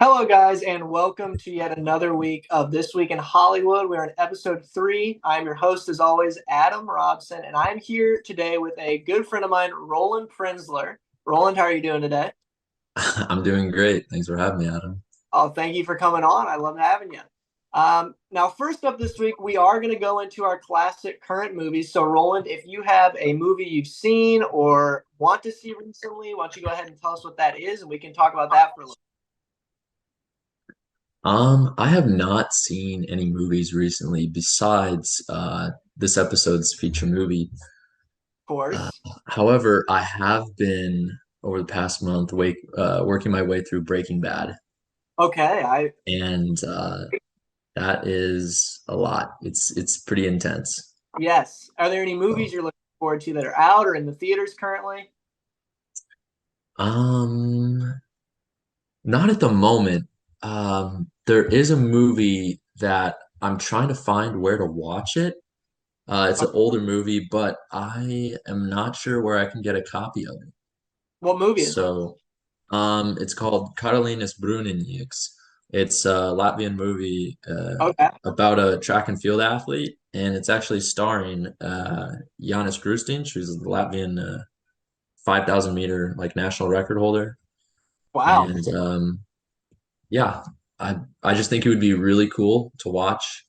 Hello, guys, and welcome to yet another week of This Week in Hollywood. We're in episode 3. I'm your host, as always, Adam Robson, and I'm here today with a good friend of mine, Roland Prenzler. Roland, how are you doing today? I'm doing great. Thanks for having me, Adam. Oh, thank you for coming on. I love having you. Now, first up this week, we are going to go into our classic current movies. So, Roland, if you have a movie you've seen or want to see recently, why don't you go ahead and tell us what that is, and we can talk about that for a little. I have not seen any movies recently besides this episode's feature movie. Of Uh, course. However, I have been over the past month working my way through Breaking Bad, Okay, I and that is a lot. It's pretty intense. Yes. Are there any movies So, you're looking forward to that are out or in the theaters currently? um, not at the moment. There is a movie that I'm trying to find where to watch it. It's Uh, an older movie, but I am not sure where I can get a copy of it. What movie is it? So, it's called Karalinis Bruninieks. It's a Latvian movie Okay. about a track and field athlete, and it's actually starring Jānis Grūstiņš, who's the Latvian 5,000 meter like national record holder. Wow. And yeah, I just think it would be really cool to watch.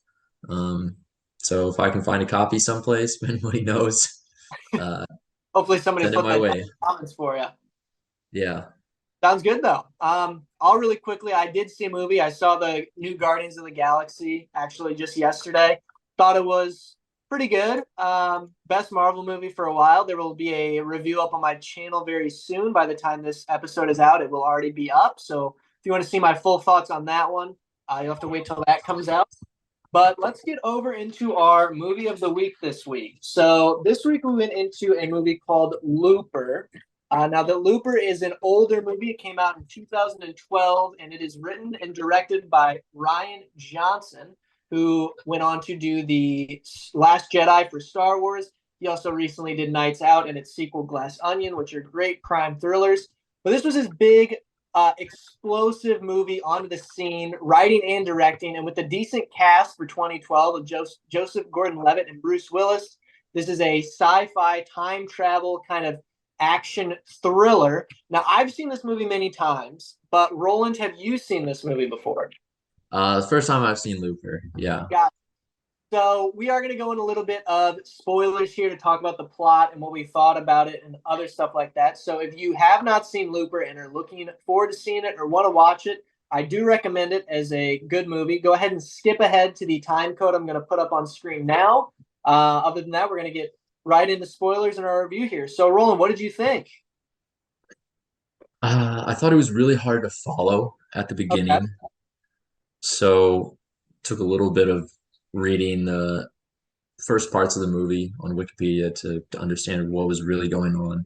Um, so if I can find a copy someplace, if anybody knows. Uh, Hopefully somebody Send it put my that down in way. the comments for you. Yeah. Sounds good though. I'll really quickly. I did see a movie. I saw the new Guardians of the Galaxy actually just yesterday. Thought it was pretty good. Best Marvel movie for a while. There will be a review up on my channel very soon. By the time this episode is out, it will already be up. So if you want to see my full thoughts on that one, you'll have to wait till that comes out. But let's get over into our movie of the week this week. So this week we went into a movie called Looper. Now, The Looper is an older movie. It came out in 2012, and it is written and directed by Rian Johnson, who went on to do The Last Jedi for Star Wars. He also recently did Nights Out and its sequel, Glass Onion, which are great crime thrillers. But this was his big explosive movie onto the scene, writing and directing, and with a decent cast for 2012 of Joseph Gordon-Levitt and Bruce Willis. This is a sci-fi time travel kind of action thriller. Now, I've seen this movie many times, but Roland, have you seen this movie before? The first time I've seen Looper. Yeah. Yeah. So we are going to go in a little bit of spoilers here to talk about the plot and what we thought about it and other stuff like that. So if you have not seen Looper and are looking forward to seeing it or want to watch it, I do recommend it as a good movie. Go ahead and skip ahead to the time code I'm going to put up on screen now. Other than that, we're going to get right into spoilers in our review here. So, Roland, what did you think? I thought it was really hard to follow at the Okay. beginning. So took a little bit of reading the first parts of the movie on Wikipedia to understand what was really going on.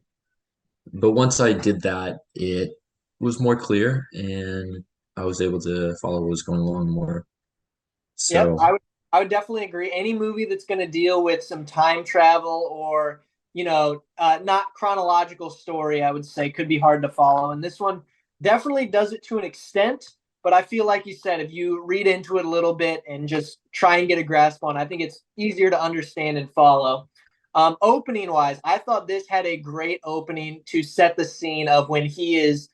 But once I did that, it was more clear and I was able to follow what was going on more. Yep, So I would definitely agree. Any movie that's going to deal with some time travel or not chronological story, I would say could be hard to follow. And this one definitely does it to an extent. But I feel like you said, if you read into it a little bit and just try and get a grasp on, I think it's easier to understand and follow. Opening wise, I thought this had a great opening to set the scene of when he is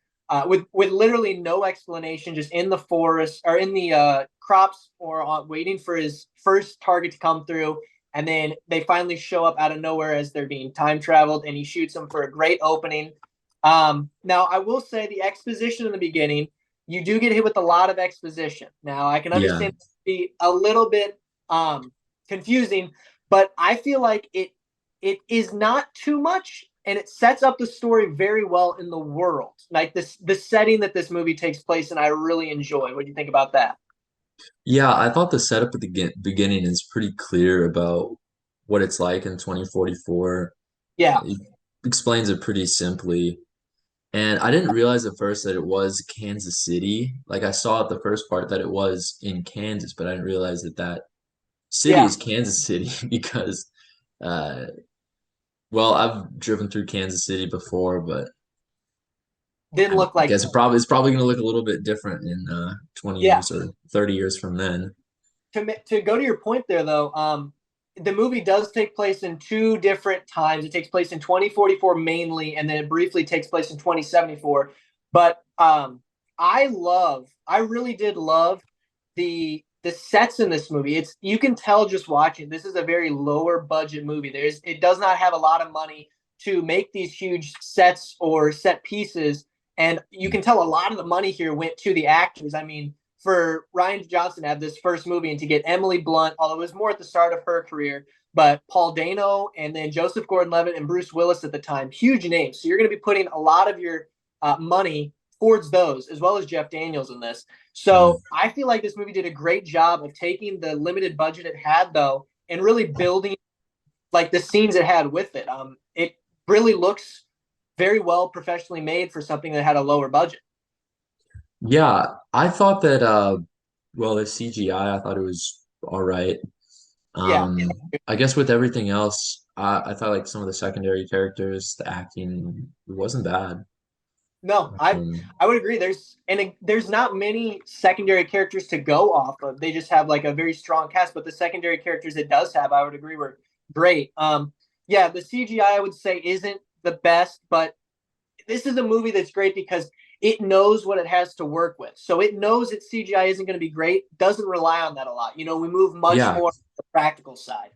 with literally no explanation, just in the forest or in the crops or waiting for his first target to come through. And then they finally show up out of nowhere as they're being time traveled, and he shoots them for a great opening. Now, I will say the exposition in the beginning, you do get hit with a lot of exposition. Now, I can yeah. understand it be a little bit confusing, but I feel like it is not too much, and it sets up the story very well in the world, like the setting that this movie takes place in. I really enjoy. What do you think about that? Yeah, I thought the setup at the beginning is pretty clear about what it's like in 2044. Yeah. It explains it pretty simply. And I didn't realize at first that it was Kansas City. Like I saw at the first part that it was in Kansas, but I didn't realize that that city Yeah. is Kansas City because, uh, well, I've driven through Kansas City before, but didn't look I like guess it's probably going to look a little bit different in 20 yeah. years or 30 years from then. To go to your point there though, the movie does take place in two different times. It takes place in 2044 mainly, and then it briefly takes place in 2074. But I really did love the sets in this movie. It's you can tell just watching. This is a very lower budget movie. It does not have a lot of money to make these huge sets or set pieces, and you can tell a lot of the money here went to the actors. I mean, for Ryan Johnson to have this first movie and to get Emily Blunt, although it was more at the start of her career, but Paul Dano and then Joseph Gordon-Levitt and Bruce Willis at the time, huge names. So you're going to be putting a lot of your money towards those, as well as Jeff Daniels in this. Mm. So I feel like this movie did a great job of taking the limited budget it had, though, and really building like the scenes it had with it. It really looks very well professionally made for something that had a lower budget. Yeah, I thought that well, the CGI, I thought it was all right. Yeah. Um, I guess with everything else, I thought like some of the secondary characters, the acting wasn't bad. No, Um, I would agree. There's not many secondary characters to go off of. They just have like a very strong cast, but the secondary characters it does have, I would agree, were great. Yeah, the CGI I would say isn't the best, but this is a movie that's great because it knows what it has to work with. So it knows that CGI isn't going to be great, doesn't rely on that a lot. We move much yeah, more to the practical side.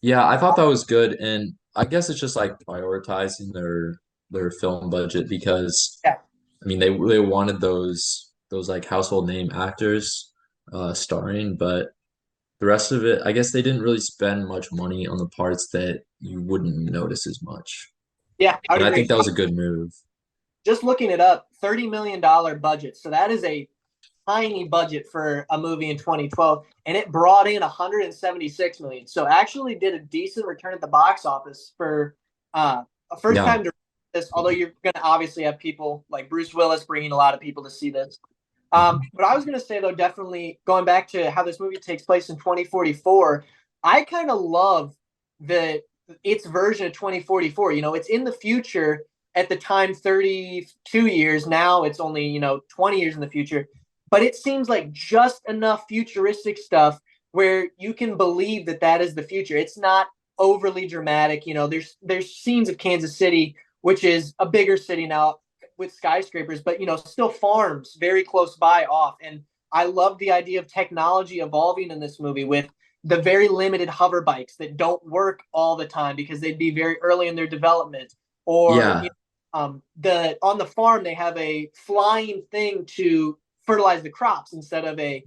yeah, I thought that was good, and I guess it's just like prioritizing their film budget because Yeah. I mean they wanted those like household name actors starring, but the rest of it, I guess they didn't really spend much money on the parts that you wouldn't notice as much. Yeah, I would And I agree. think that was a good move. Just looking it up, $30 million budget. So that is a tiny budget for a movie in 2012, and it brought in 176 million. So actually did a decent return at the box office for a first Yeah. time to this. Although you're going to obviously have people like Bruce Willis bringing a lot of people to see this. But I was going to say though, definitely going back to how this movie takes place in 2044, I kind of love the its version of 2044. It's in the future at the time 32 years. Now it's only 20 years in the future, but it seems like just enough futuristic stuff where you can believe that that is the future. It's not overly dramatic. There's scenes of Kansas City, which is a bigger city now with skyscrapers, but still farms very close by off. And I love the idea of technology evolving in this movie with the very limited hover bikes that don't work all the time because they'd be very early in their development. Or Yeah. the on the farm they have a flying thing to fertilize the crops instead of a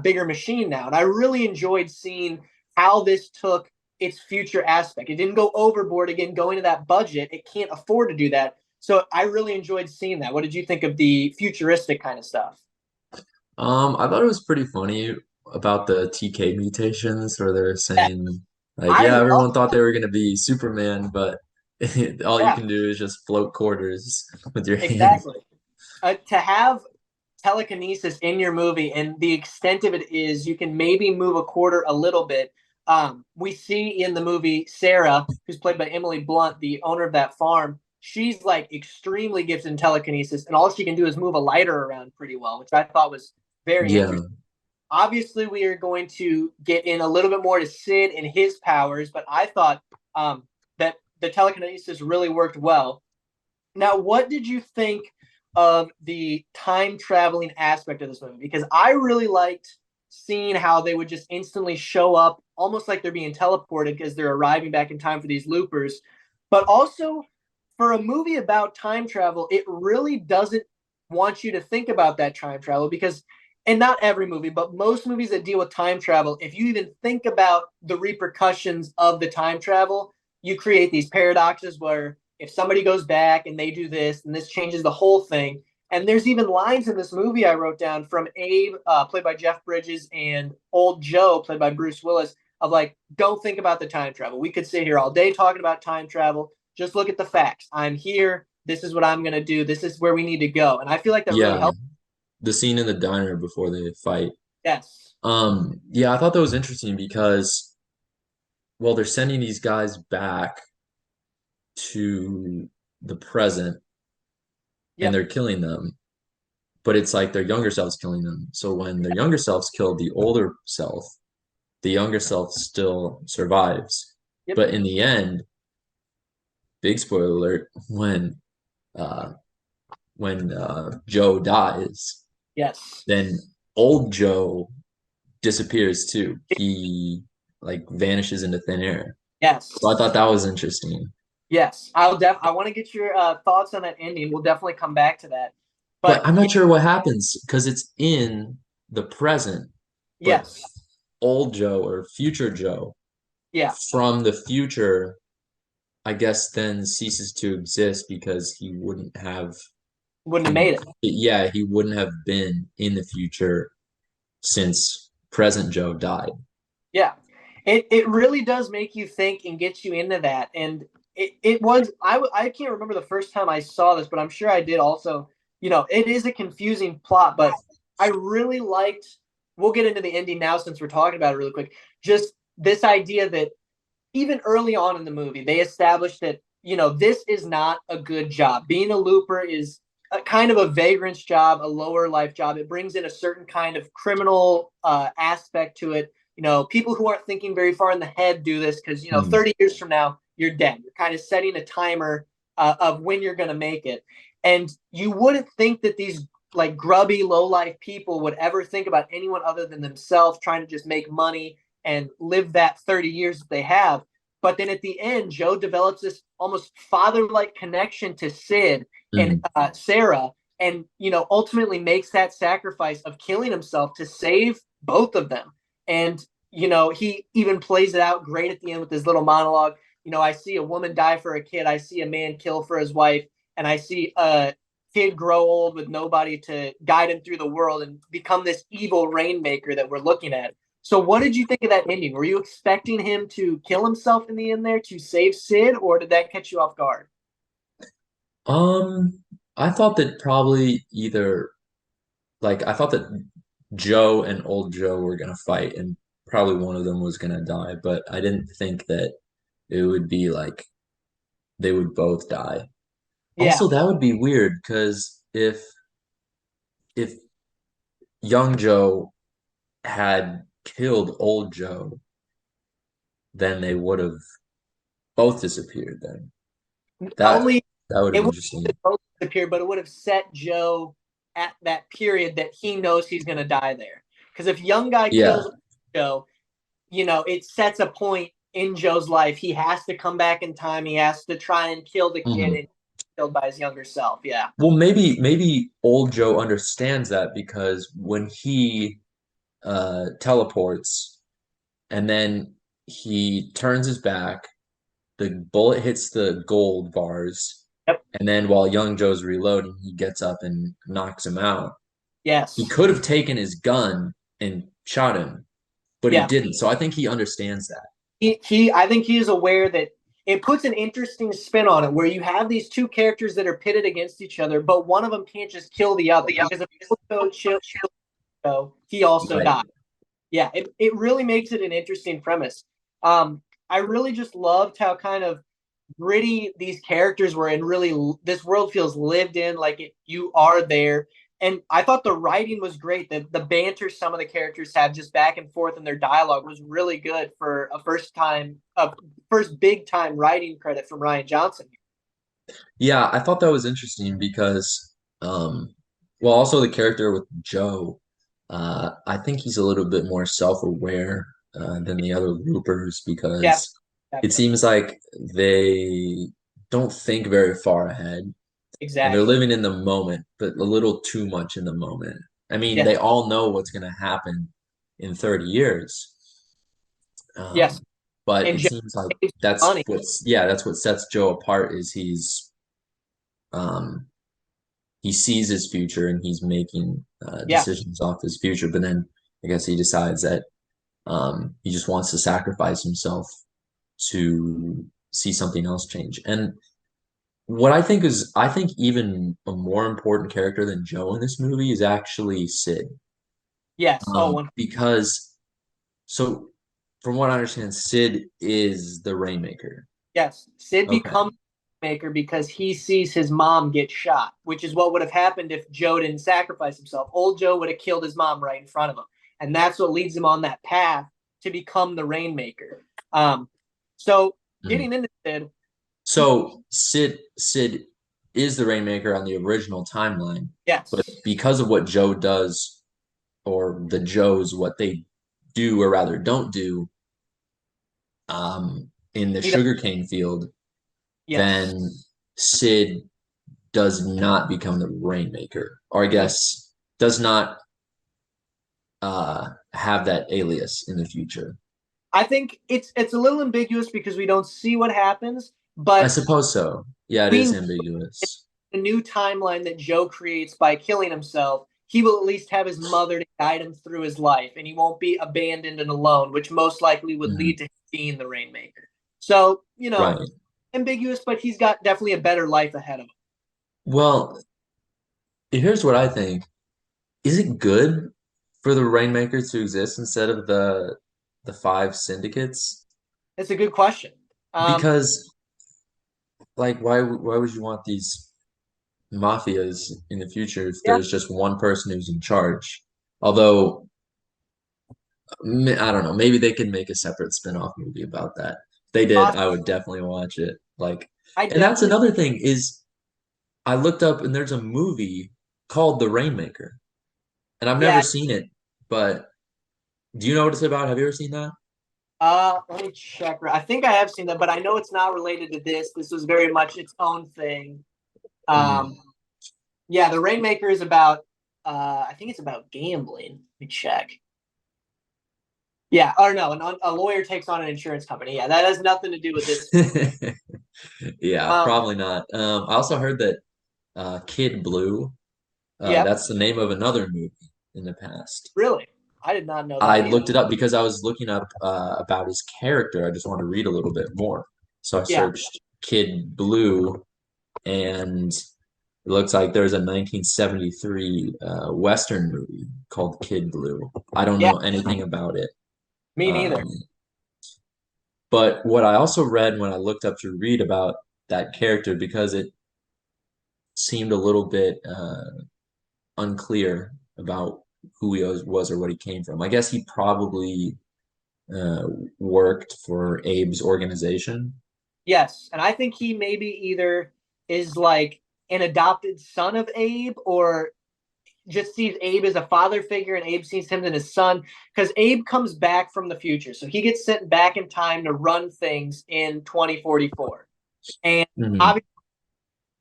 bigger machine now. And I really enjoyed seeing how this took its future aspect. It didn't go overboard again, going to that budget. It can't afford to do that. So I really enjoyed seeing that. What did you think of the futuristic kind of stuff? I thought it was pretty funny about the TK mutations where they're Yeah, saying like, I yeah, love everyone thought they were gonna be Superman, but all you yeah, can do is just float quarters with your hand. exactly. To have telekinesis in your movie, and the extent of it is you can maybe move a quarter a little bit. We see in the movie Sarah, who's played by Emily Blunt, the owner of that farm. She's like extremely gifted in telekinesis, and all she can do is move a lighter around pretty well, which I thought was very Yeah. interesting. Obviously, we are going to get in a little bit more to Sid and his powers, but I thought that the telekinesis really worked well. Now, what did you think of the time traveling aspect of this movie? Because I really liked seeing how they would just instantly show up, almost like they're being teleported because they're arriving back in time for these loopers. But also, for a movie about time travel, it really doesn't want you to think about that time travel because, and not every movie, but most movies that deal with time travel, if you even think about the repercussions of the time travel, you create these paradoxes where if somebody goes back and they do this, and this changes the whole thing. And there's even lines in this movie I wrote down from Abe, played by Jeff Bridges, and Old Joe, played by Bruce Willis, of like, don't think about the time travel. We could sit here all day talking about time travel. Just look at the facts. I'm here. This is what I'm going to do. This is where we need to go. And I feel like that really Yeah. helped. The scene in the diner before they fight. Yes. Yeah, I thought that was interesting because well, they're sending these guys back to the present and Yep. they're killing them, but it's like their younger selves killing them. So when their younger selves kill the older self, the younger self still survives. Yep. But in the end, big spoiler alert, uh Joe dies, Yes. then old Joe disappears too. He like vanishes into thin air. Yes. So I thought that was interesting. Yes. I want to get your thoughts on that ending. We'll definitely come back to that. But But I'm yeah, not sure what happens because it's in the present, but yes. old Joe or future Joe Yeah. from the future, I guess then ceases to exist because he wouldn't have Wouldn't have he made it. yeah, he wouldn't have been in the future since present Joe died. Yeah. It really does make you think and get you into that. And it was I can't remember the first time I saw this, but I'm sure I did also. It is a confusing plot, but I really liked we'll get into the ending now since we're talking about it really quick. Just this idea that even early on in the movie, they established that, this is not a good job. Being a looper is a kind of a vagrant's job, a lower life job. It brings in a certain kind of criminal aspect to it. People who aren't thinking very far in the head do this because, Hmm. 30 years from now, you're dead. You're kind of setting a timer of when you're going to make it. And you wouldn't think that these like grubby, low life people would ever think about anyone other than themselves trying to just make money and live that 30 years that they have. But then at the end, Joe develops this almost father-like connection to Sid and Hmm. Sarah, and ultimately makes that sacrifice of killing himself to save both of them. And he even plays it out great at the end with his little monologue. I see a woman die for a kid. I see a man kill for his wife, and I see a kid grow old with nobody to guide him through the world and become this evil rainmaker that we're looking at. So, what did you think of that ending? Were you expecting him to kill himself in the end there to save Sid, or did that catch you off guard? Um, I thought that probably either like I thought that Joe and old Joe were gonna fight and probably one of them was gonna die, but I didn't think that it would be like they would both die. Yeah, Also, that would be weird because if young Joe had killed old Joe, then they would have both disappeared then. not That only that would it have would been have interesting. both disappeared, but it would have set Joe at that period that he knows he's going to die there. Because if young guy Yeah. kills Joe, it sets a point in Joe's life. He has to come back in time. He has to try and kill the kid Mhm. and killed by his younger self. Yeah. Well, maybe old Joe understands that because when he teleports and then he turns his back, the bullet hits the gold bars, Yep. and then while young Joe's reloading, he gets up and knocks him out. He Yes. could have taken his gun and shot him, but he Yeah. didn't. So I think he understands that. I think he is aware that it puts an interesting spin on it where you have these two characters that are pitted against each other, but one of them can't just kill the other because if he also Right. died. Yeah, it really makes it an interesting premise. I really just loved how kind of gritty these characters were, and really this world feels lived in, like you are there. And I thought the writing was great. The banter some of the characters have just back and forth in their dialogue was really good for a first big time writing credit from Ryan Johnson. Yeah, I thought that was interesting because, well, also the character with Joe, I think he's a little bit more self-aware than the other Loopers Yeah, because it definitely. seems like they don't think very far ahead and they're Exactly. living in the moment, but a little too much in the moment. I mean, Yes. they all know what's going to happen in 30 years. Yes. Um, but And it Joe seems like saves money. that's what sets Joe apart is um, he sees his future and he's making Yeah. decisions off his future. But then I guess he decides that he just wants to sacrifice himself to see something else change. And I think even a more important character than Joe in this movie is actually Sid. Yes. Oh, one. Because so from what I understand, Sid is the Rainmaker. Yes. Sid Okay. becomes Rainmaker because he sees his mom get shot, which is what would have happened if Joe didn't sacrifice himself. Old Joe would have killed his mom right in front of him, and that's what leads him on that path to become the Rainmaker. So Mm. getting into Sid, So Sid is the Rainmaker on the original timeline, but yes, because of what Joe does, or the Joes, what they do or rather don't do, in the he does, sugarcane field, yes. then Sid does not become the Rainmaker, or I guess does not have that alias in the future. I think it's a little ambiguous because we don't see what happens, I but suppose so. Yeah, it we is know ambiguous. the new timeline that Joe creates by killing himself, he will at least have his mother to guide him through his life, and he won't be abandoned and alone, which most likely would Mhm. lead to him being the Rainmaker. So, Right. ambiguous, but he's got definitely a better life ahead of him. Well, here's what I think. Is it good for the Rainmaker to exist instead of the five syndicates? It's a good question. Because like why would you want these mafias in the future if Yeah, there's just one person who's in charge? Although I don't know, maybe they could make a separate spin-off movie about that. If they did, I would definitely watch it. Like, I and that's definitely, another thing is I looked up and there's a movie called The Rainmaker, and I've never yeah. seen it, but do you know what it's about? Have you ever seen that? Let me check. I think I have seen that, but I know it's not related to this. This was very much its own thing. Mm. Um, yeah, the Rainmaker is about. I think it's about gambling. Let me check. Yeah, or no, a lawyer takes on an insurance company. Yeah, that has nothing to do with this. Yeah, Um, probably not. I also heard that Kid Blue, yep, that's the name of another movie in the past. really, I did not know I that either. looked it up because I was looking up about his character. I just wanted to read a little bit more. So I Yeah, searched Kid Blue, and it looks like there's a 1973 Western movie called Kid Blue. I don't yeah, know anything about it. me neither. Um, but what I also read when I looked up to read about that character, because it seemed a little bit unclear about who he was or what he came from. I guess he probably uh, worked for Abe's organization. Yes, and I think he maybe either is like an adopted son of Abe, or just sees Abe as a father figure and Abe sees him as his son, because Abe comes back from the future. So he gets sent back in time to run things in 2044. And Mhm. obviously,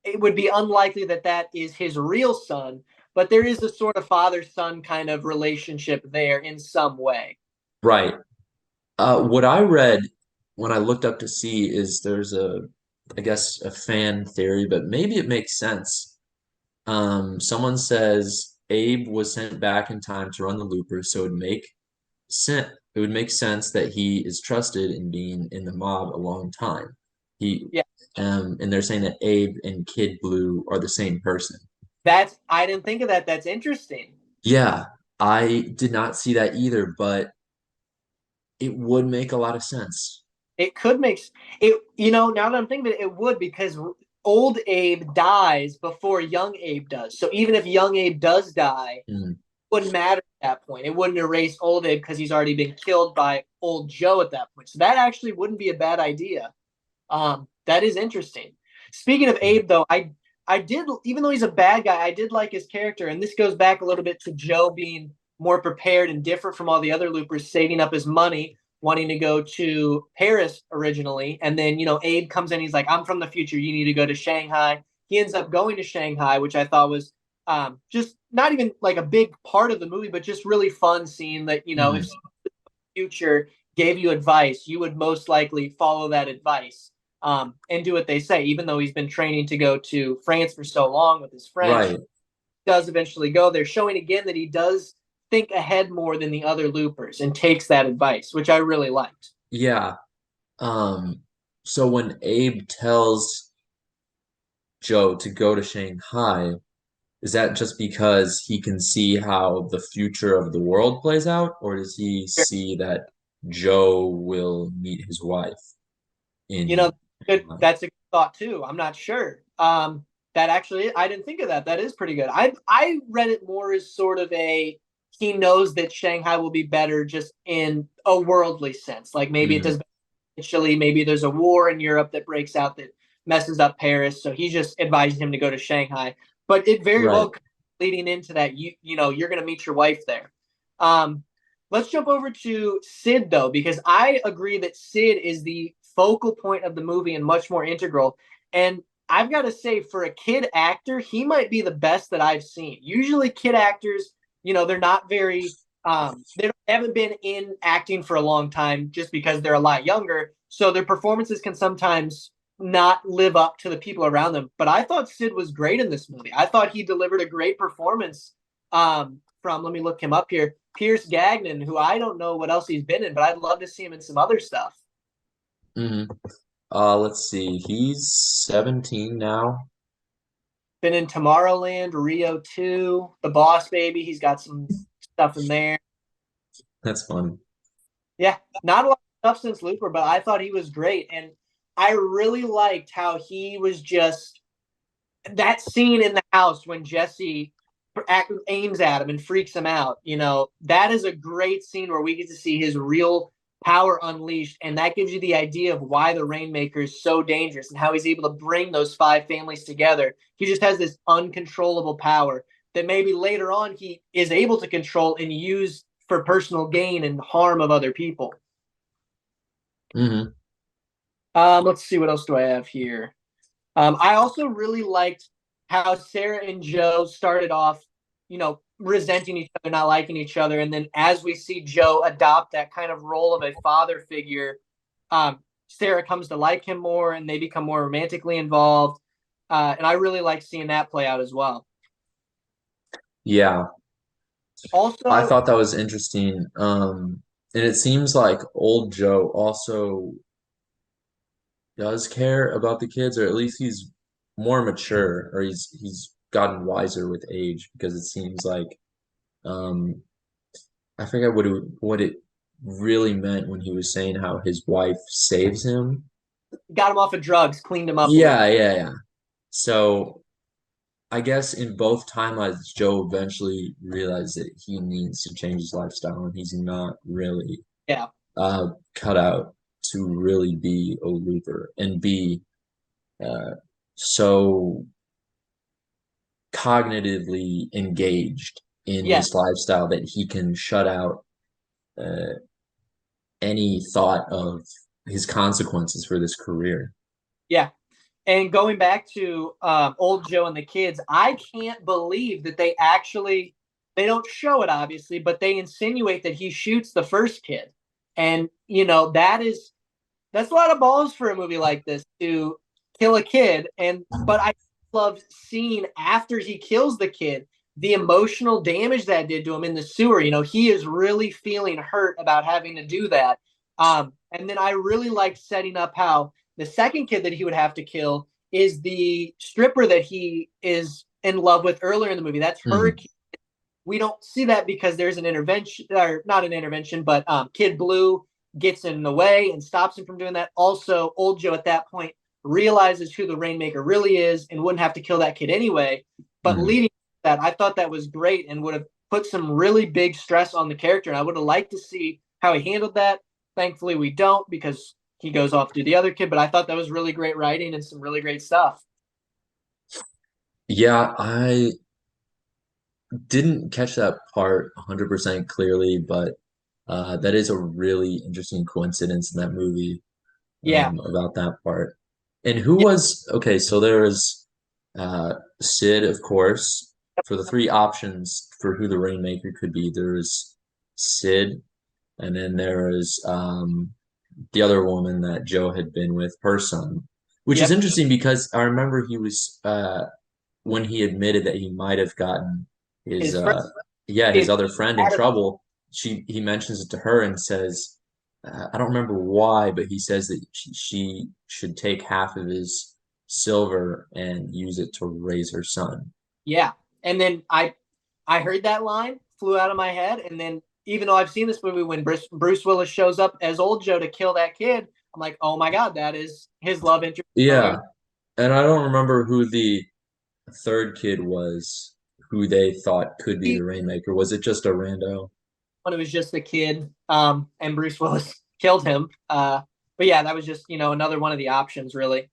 it would be unlikely that that is his real son, but there is a sort of father son kind of relationship there in some way. Right. What I read when I looked up to see is there's I guess, a fan theory, but maybe it makes sense. Someone says Abe was sent back in time to run the loopers, so it would make sense that he is trusted in being in the mob a long time. He Yeah, and they're saying that Abe and Kid Blue are the same person. I didn't think of that. That's interesting. Yeah, I did not see that either, but it would make a lot of sense. It could make it, now that I'm thinking of it, it would, because old Abe dies before young Abe does. So even if young Abe does die, Mm, wouldn't matter at that point. It wouldn't erase old Abe because he's already been killed by old Joe at that point. So that actually wouldn't be a bad idea. That is interesting. Speaking of mm. Abe, though, I did, even though he's a bad guy, I did like his character, and this goes back a little bit to Joe being more prepared and different from all the other loopers, saving up his money, wanting to go to Paris originally, and then Abe comes in, he's like, "I'm from the future. You need to go to Shanghai." He ends up going to Shanghai, which I thought was just not even like a big part of the movie, but just really fun seeing that if Mhm. future gave you advice, you would most likely follow that advice, and do what they say. Even though he's been training to go to France for so long with his French, Right. does eventually go there, showing again that he does think ahead more than the other loopers and takes that advice, which I really liked. Yeah. Um, so when Abe tells Joe to go to Shanghai, is that just because he can see how the future of the world plays out, or does he see that Joe will meet his wife You know, in good. Shanghai? That's a good thought too. I'm not sure. That actually, I didn't think of that. That is pretty good. I read it more as sort of a he knows that Shanghai will be better just in a worldly sense. Like maybe it Hmm. does Chile, maybe there's a war in Europe that breaks out that messes up Paris. So he's just advising him to go to Shanghai. But it very Right. well could be leading into that you know you're going to meet your wife there. Um, let's jump over to Sid though, because I agree that Sid is the focal point of the movie and much more integral. And I've got to say, for a kid actor, he might be the best that I've seen. Usually, kid actors, you know, they're not very they haven't been in acting for a long time just because they're a lot younger. So their performances can sometimes not live up to the people around them. But I thought Sid was great in this movie. I thought he delivered a great performance from, let me look him up here, Pierce Gagnon, who I don't know what else he's been in, but I'd love to see him in some other stuff. Hmm. Let's see. He's 17 now. Been in Tomorrowland, Rio 2, The Boss Baby. He's got some stuff in there. That's funny. Yeah, not a lot of stuff since Looper, but I thought he was great. And I really liked how he was just that scene in the house when Jesse aims at him and freaks him out. You know, that is a great scene where we get to see his real power unleashed. And that gives you the idea of why the Rainmaker is so dangerous and how he's able to bring those five families together. He just has this uncontrollable power that maybe later on he is able to control and use for personal gain and harm of other people. Hmm. Let's see, what else do I have here? I also really liked how Sarah and Joe started off, you know, resenting each other, not liking each other, and then as we see Joe adopt that kind of role of a father figure, Sarah comes to like him more, and they become more romantically involved. And I really like seeing that play out as well. Yeah, I Also, thought that was interesting. And it seems like old Joe also does care about the kids, or at least he's more mature, or he's gotten wiser with age because it seems like um I forget what it really meant when he was saying how his wife saves him. got him off of drugs, cleaned him up a little. Yeah, yeah, yeah. So I guess in both timelines, Joe eventually realized that he needs to change his lifestyle and he's not really Yeah, cut out to really be a looper and be uh, so cognitively engaged in yeah, this lifestyle that he can shut out uh, any thought of his consequences for this career. yeah. And going back to old Joe and the kids, I can't believe that they don't show it obviously, but they insinuate that he shoots the first kid. And you know, that's a lot of balls for a movie like this to kill a kid. And but I love seeing after he kills the kid, the emotional damage that did to him in the sewer. You know, he is really feeling hurt about having to do that. And then I really liked setting up how the second kid that he would have to kill is the stripper that he is in love with earlier in the movie. That's her. Mhm. We don't see that because there's an intervention, or not an intervention, but Kid Blue gets in the way and stops him from doing that. Also, old Joe at that point realizes who the Rainmaker really is and wouldn't have to kill that kid anyway. But Mhm. leading to that, I thought that was great and would have put some really big stress on the character. And I would have liked to see how he handled that. Thankfully, we don't because he goes off to the other kid. But I thought that was really great writing and some really great stuff. Yeah, I didn't catch that part 100% clearly, but that is a really interesting coincidence in that movie Yeah. about that part. And who Yeah. was, okay, so there was Sid, of course. For the three options for who the Rainmaker could be, there was Sid, and then there was the other woman that Joe had been with, her son, which is Yep. interesting because I remember he was when he admitted that he might have gotten his His friend. yeah, his His, other friend in trouble. He mentions it to her and says, I don't remember why, but he says that she should take half of his silver and use it to raise her son. yeah. And then I heard that line, flew out of my head, and then even though I've seen this movie, when Bruce Willis shows up as old Joe to kill that kid, I'm like, oh my god, that is his love interest from Yeah, him. And I don't remember who the third kid was who they thought could be the Rainmaker. Was it just a rando? When it was just the kid, and Bruce Willis killed him. But yeah, that was just another one of the options, really.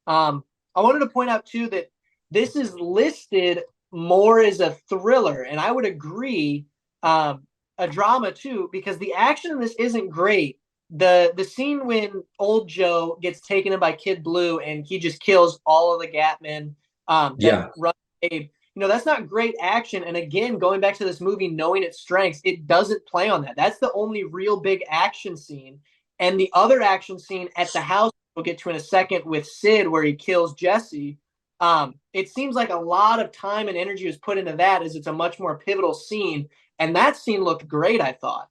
I wanted to point out too that this is listed more as a thriller, and I would agree, a drama too, because the action in this isn't great. The scene when old Joe gets taken in by Kid Blue and he just kills all of the Gatmen that Yeah. run Abe. That's not great action. And again, going back to this movie, knowing its strengths, it doesn't play on that. That's the only real big action scene. And the other action scene at the house we'll get to in a second with Sid, where he kills Jesse. It seems like a lot of time and energy was put into that, as it's a much more pivotal scene. And that scene looked great, I thought.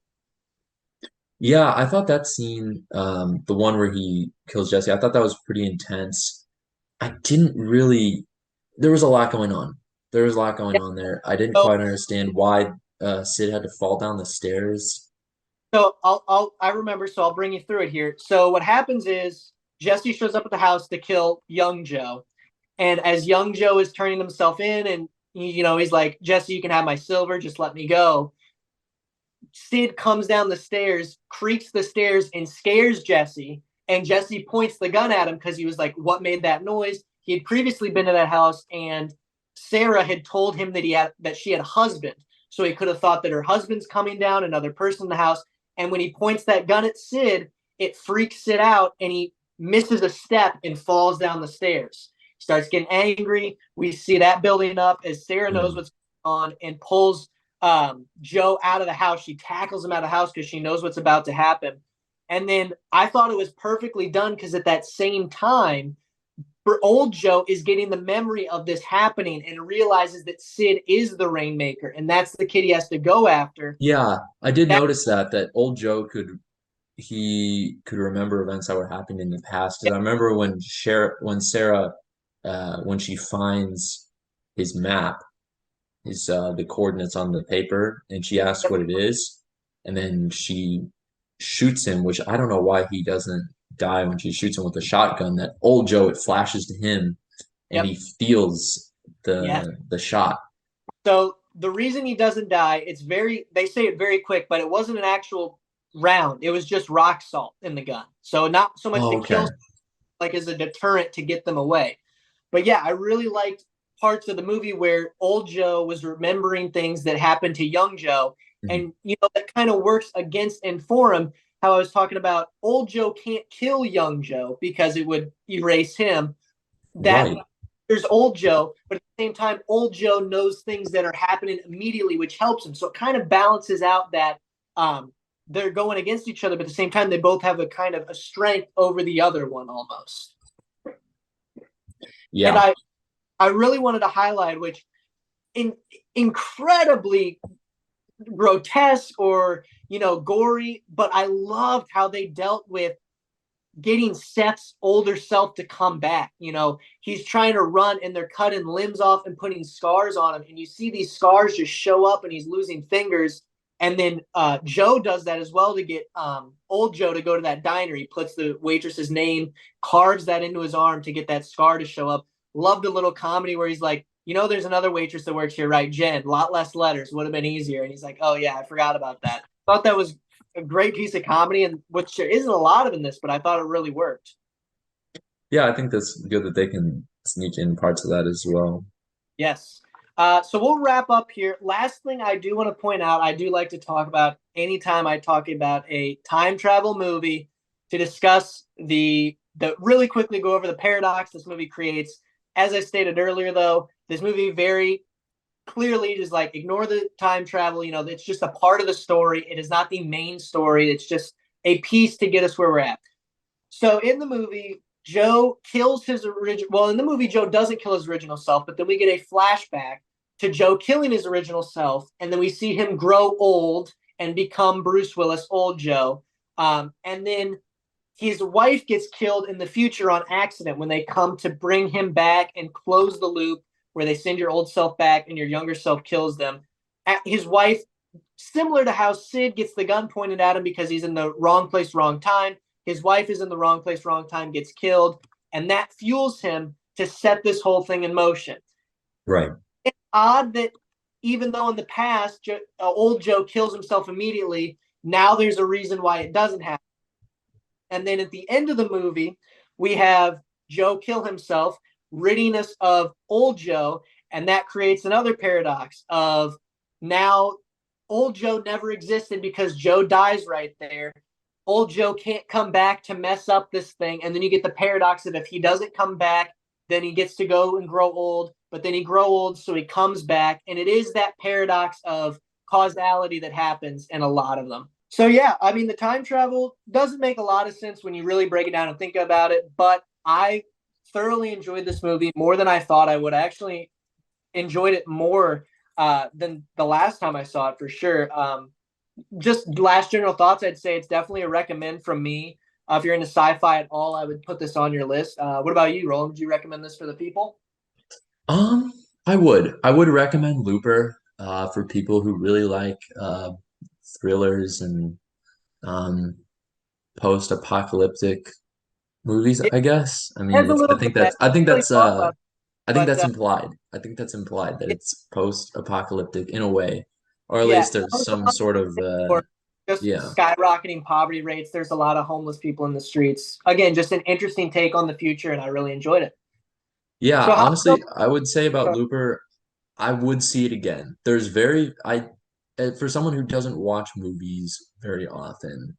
Yeah, I thought that scene, the one where he kills Jesse, I thought that was pretty intense. I didn't really, there was a lot going on. There was a lot going Yeah. on there. I didn't So, quite understand why Sid had to fall down the stairs. I remember. So I'll bring you through it here. So what happens is Jesse shows up at the house to kill young Joe, and as young Joe is turning himself in, and he's like, Jesse, you can have my silver, just let me go. Sid comes down the stairs, creaks the stairs, and scares Jesse. And Jesse points the gun at him because he was like, "What made that noise?" He had previously been to that house, and Sarah had told him that she had a husband, so he could have thought that her husband's coming down, another person in the house. And when he points that gun at Sid, it freaks Sid out, and he misses a step and falls down the stairs. Starts getting angry. We see that building up as Sarah knows Mm. what's going on and pulls Joe out of the house. She tackles him out of the house because she knows what's about to happen. And then I thought it was perfectly done because at that same time, old Joe is getting the memory of this happening and realizes that Sid is the Rainmaker, and that's the kid he has to go after. Yeah, I did That, notice that old Joe could remember events that were happening in the past. Because I remember when Sarah when she finds his map, his the coordinates on the paper, and she asks what it is, and then she shoots him, which I don't know why he doesn't die when she shoots him with a shotgun. That old Joe, it flashes to him, and yep, he feels yeah. the shot. So the reason he doesn't die, they say it very quick, but it wasn't an actual round. It was just rock salt in the gun. So not so much Oh, to okay. kill, like as a deterrent to get them away. But yeah, I really liked parts of the movie where old Joe was remembering things that happened to young Joe. Mhm. And, that kind of works against and for him. How I was talking about old Joe can't kill young Joe because it would erase him. That Right. there's old Joe, but at the same time, old Joe knows things that are happening immediately, which helps him. So it kind of balances out that they're going against each other, but at the same time, they both have a kind of a strength over the other one almost. And Yeah. I really wanted to highlight, which in incredibly grotesque or gory, but I loved how they dealt with getting Seth's older self to come back. He's trying to run and they're cutting limbs off and putting scars on him, and you see these scars just show up and he's losing fingers. And then Joe does that as well to get old Joe to go to that diner. He puts the waitress's name, carves that into his arm to get that scar to show up. Loved a little comedy where he's like, there's another waitress that works here, right? Jen, a lot less letters, would have been easier. And he's like, oh, yeah, I forgot about that. Thought that was a great piece of comedy, and which there isn't a lot of in this, but I thought it really worked. Yeah, I think that's good that they can sneak in parts of that as well. Yes. So we'll wrap up here. Last thing I do want to point out, I do like to talk about anytime I talk about a time travel movie to discuss the really quickly go over the paradox this movie creates. As I stated earlier, though, this movie very clearly just like ignore the time travel. It's just a part of the story. It is not the main story. It's just a piece to get us where we're at. So in the movie, Joe kills his original. Well, in the movie, Joe doesn't kill his original self, but then we get a flashback to Joe killing his original self, and then we see him grow old and become Bruce Willis, old Joe. And then his wife gets killed in the future on accident when they come to bring him back and close the loop where they send your old self back and your younger self kills them. His wife, similar to how Sid gets the gun pointed at him because he's in the wrong place, wrong time. His wife is in the wrong place, wrong time, gets killed, and that fuels him to set this whole thing in motion. Right. It's odd that even though in the past old Joe kills himself immediately, now there's a reason why it doesn't happen. And then at the end of the movie, we have Joe kill himself, ridding us of old Joe, and that creates another paradox of now old Joe never existed because Joe dies right there. Old Joe can't come back to mess up this thing, and then you get the paradox of if he doesn't come back, then he gets to go and grow old, but then he grow old, so he comes back, and it is that paradox of causality that happens in a lot of them. So yeah, I mean the time travel doesn't make a lot of sense when you really break it down and think about it, but I thoroughly enjoyed this movie more than I thought I would. I actually enjoyed it more than the last time I saw it for sure. Just last general thoughts, I'd say it's definitely a recommend from me. If you're into sci-fi at all, I would put this on your list. What about you, Roland? Would you recommend this for the people? Um, I would recommend Looper for people who really like thrillers and um post-apocalyptic movies, It I guess. I mean, has a it's little bit of that. Really thought about it, I think but that's implied. I think that's implied that it, it's post-apocalyptic in a way, or at yeah, least there's some sort of or just yeah. skyrocketing poverty rates. There's a lot of homeless people in the streets. Again, just an interesting take on the future, and I really enjoyed it. Yeah, So how about honestly, I would say about Looper, I would see it again. There's very I for someone who doesn't watch movies very often,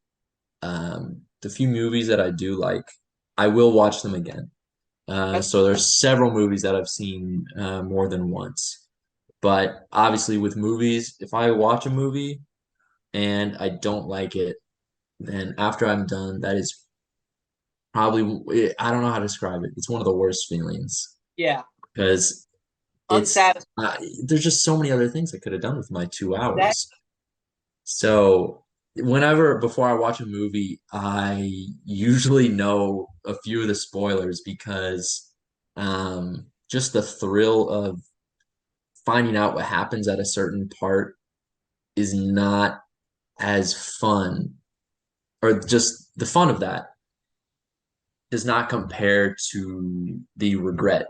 the few movies that I do like, I will watch them again. that's So there's several movies that I've seen more than once. But obviously with movies, if I watch a movie and I don't like it, then after I'm done, that is probably, I don't know how to describe it. It's one of the worst feelings yeah, because it's unsatisfied. there's just so many other things I could have done with my two That hours. So whenever before I watch a movie, I usually know a few of the spoilers because just the thrill of finding out what happens at a certain part is not as fun, or just the fun of that does not compare to the regret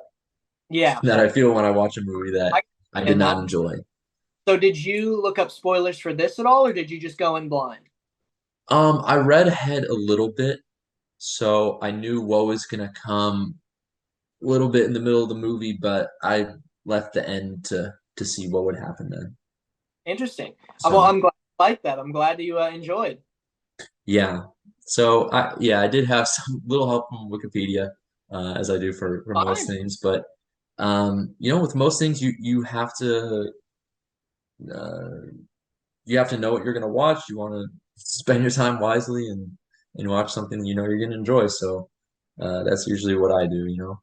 yeah, that I feel when I watch a movie that I I did and not enjoy. so did you look up spoilers for this at all, or did you just go in blind? I read ahead a little bit, so I knew what was gonna come a little bit in the middle of the movie, but I left the end to see what would happen then. Interesting. Well, So I'm glad you like that. I'm glad that you enjoyed. yeah, so I did have some little help from Wikipedia, as I do for most Fine. things, but with most things uh, you have to know what you're gonna watch. You want to spend your time wisely and watch something you know you're gonna enjoy. So that's usually what I do.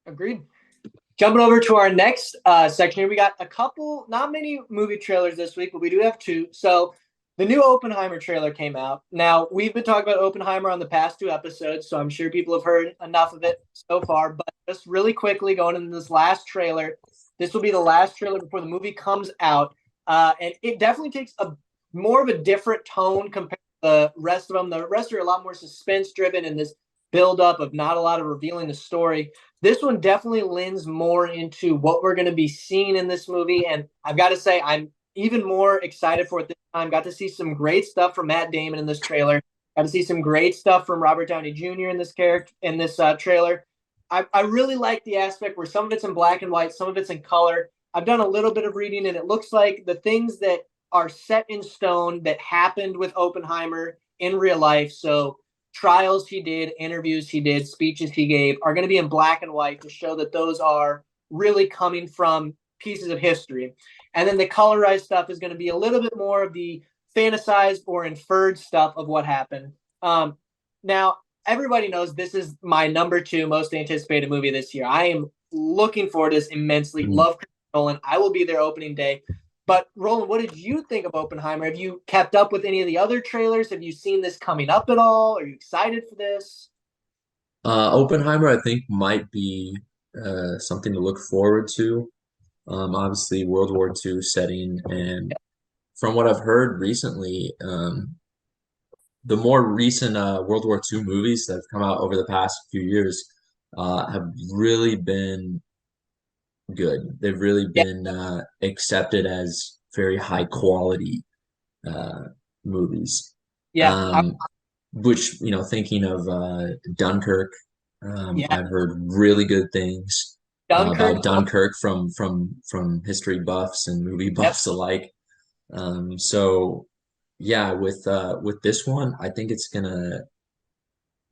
Agreed. Jumping over to our next section here, we got a couple, not many movie trailers this week, but we do have two. So the new Oppenheimer trailer came out. Now, we've been talking about Oppenheimer on the past two episodes, so I'm sure people have heard enough of it so far. But just really quickly, going into this last trailer, this will be the last trailer before the movie comes out. And it definitely takes a more of a different tone compared to the rest of them. The rest are a lot more suspense driven and this build up of not a lot of revealing the story. This one definitely lends more into what we're going to be seeing in this movie. And I've got to say, I'm even more excited for it this time. Got to see some great stuff from Matt Damon in this trailer. Got to see some great stuff from Robert Downey Jr. in this character in this trailer. I really like the aspect where some of it's in black and white, some of it's in color. I've done a little bit of reading, and it looks like the things that are set in stone that happened with Oppenheimer in real life. So trials he did, interviews he did, speeches he gave are going to be in black and white to show that those are really coming from pieces of history. And then the colorized stuff is going to be a little bit more of the fantasized or inferred stuff of what happened. Now, everybody knows this is my number two most anticipated movie this year. I am looking forward to this immensely. Mm. Love Christopher Nolan. I will be there opening day. But Roland, what did you think of Oppenheimer? Have you kept up with any of the other trailers? Have you seen this coming up at all? Are you excited for this? Oppenheimer, I think, might be something to look forward to. Obviously, World War II setting, and from what I've heard recently, the more recent World War II movies that have come out over the past few years have really been good. They've really Yeah, been accepted as very high quality uh, movies. yeah, Um, which, thinking of Dunkirk, yeah. I've heard really good things Dunkirk. about Dunkirk from history buffs and movie Yep. buffs alike. So yeah, with this one, I think it's gonna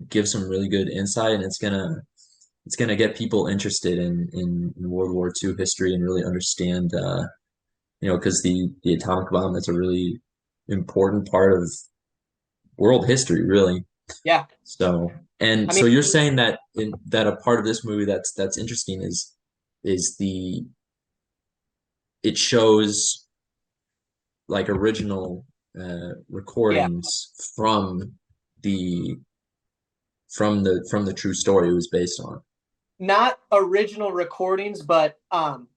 give some really good insight, and it's gonna get people interested in World War II history and really understand, because the atomic bomb, that's a really important part of world history, really. Yeah. So, and I mean, so you're saying that a part of this movie that's interesting is it shows like original yeah. recordings the from the true story it was based on. Not original recordings, but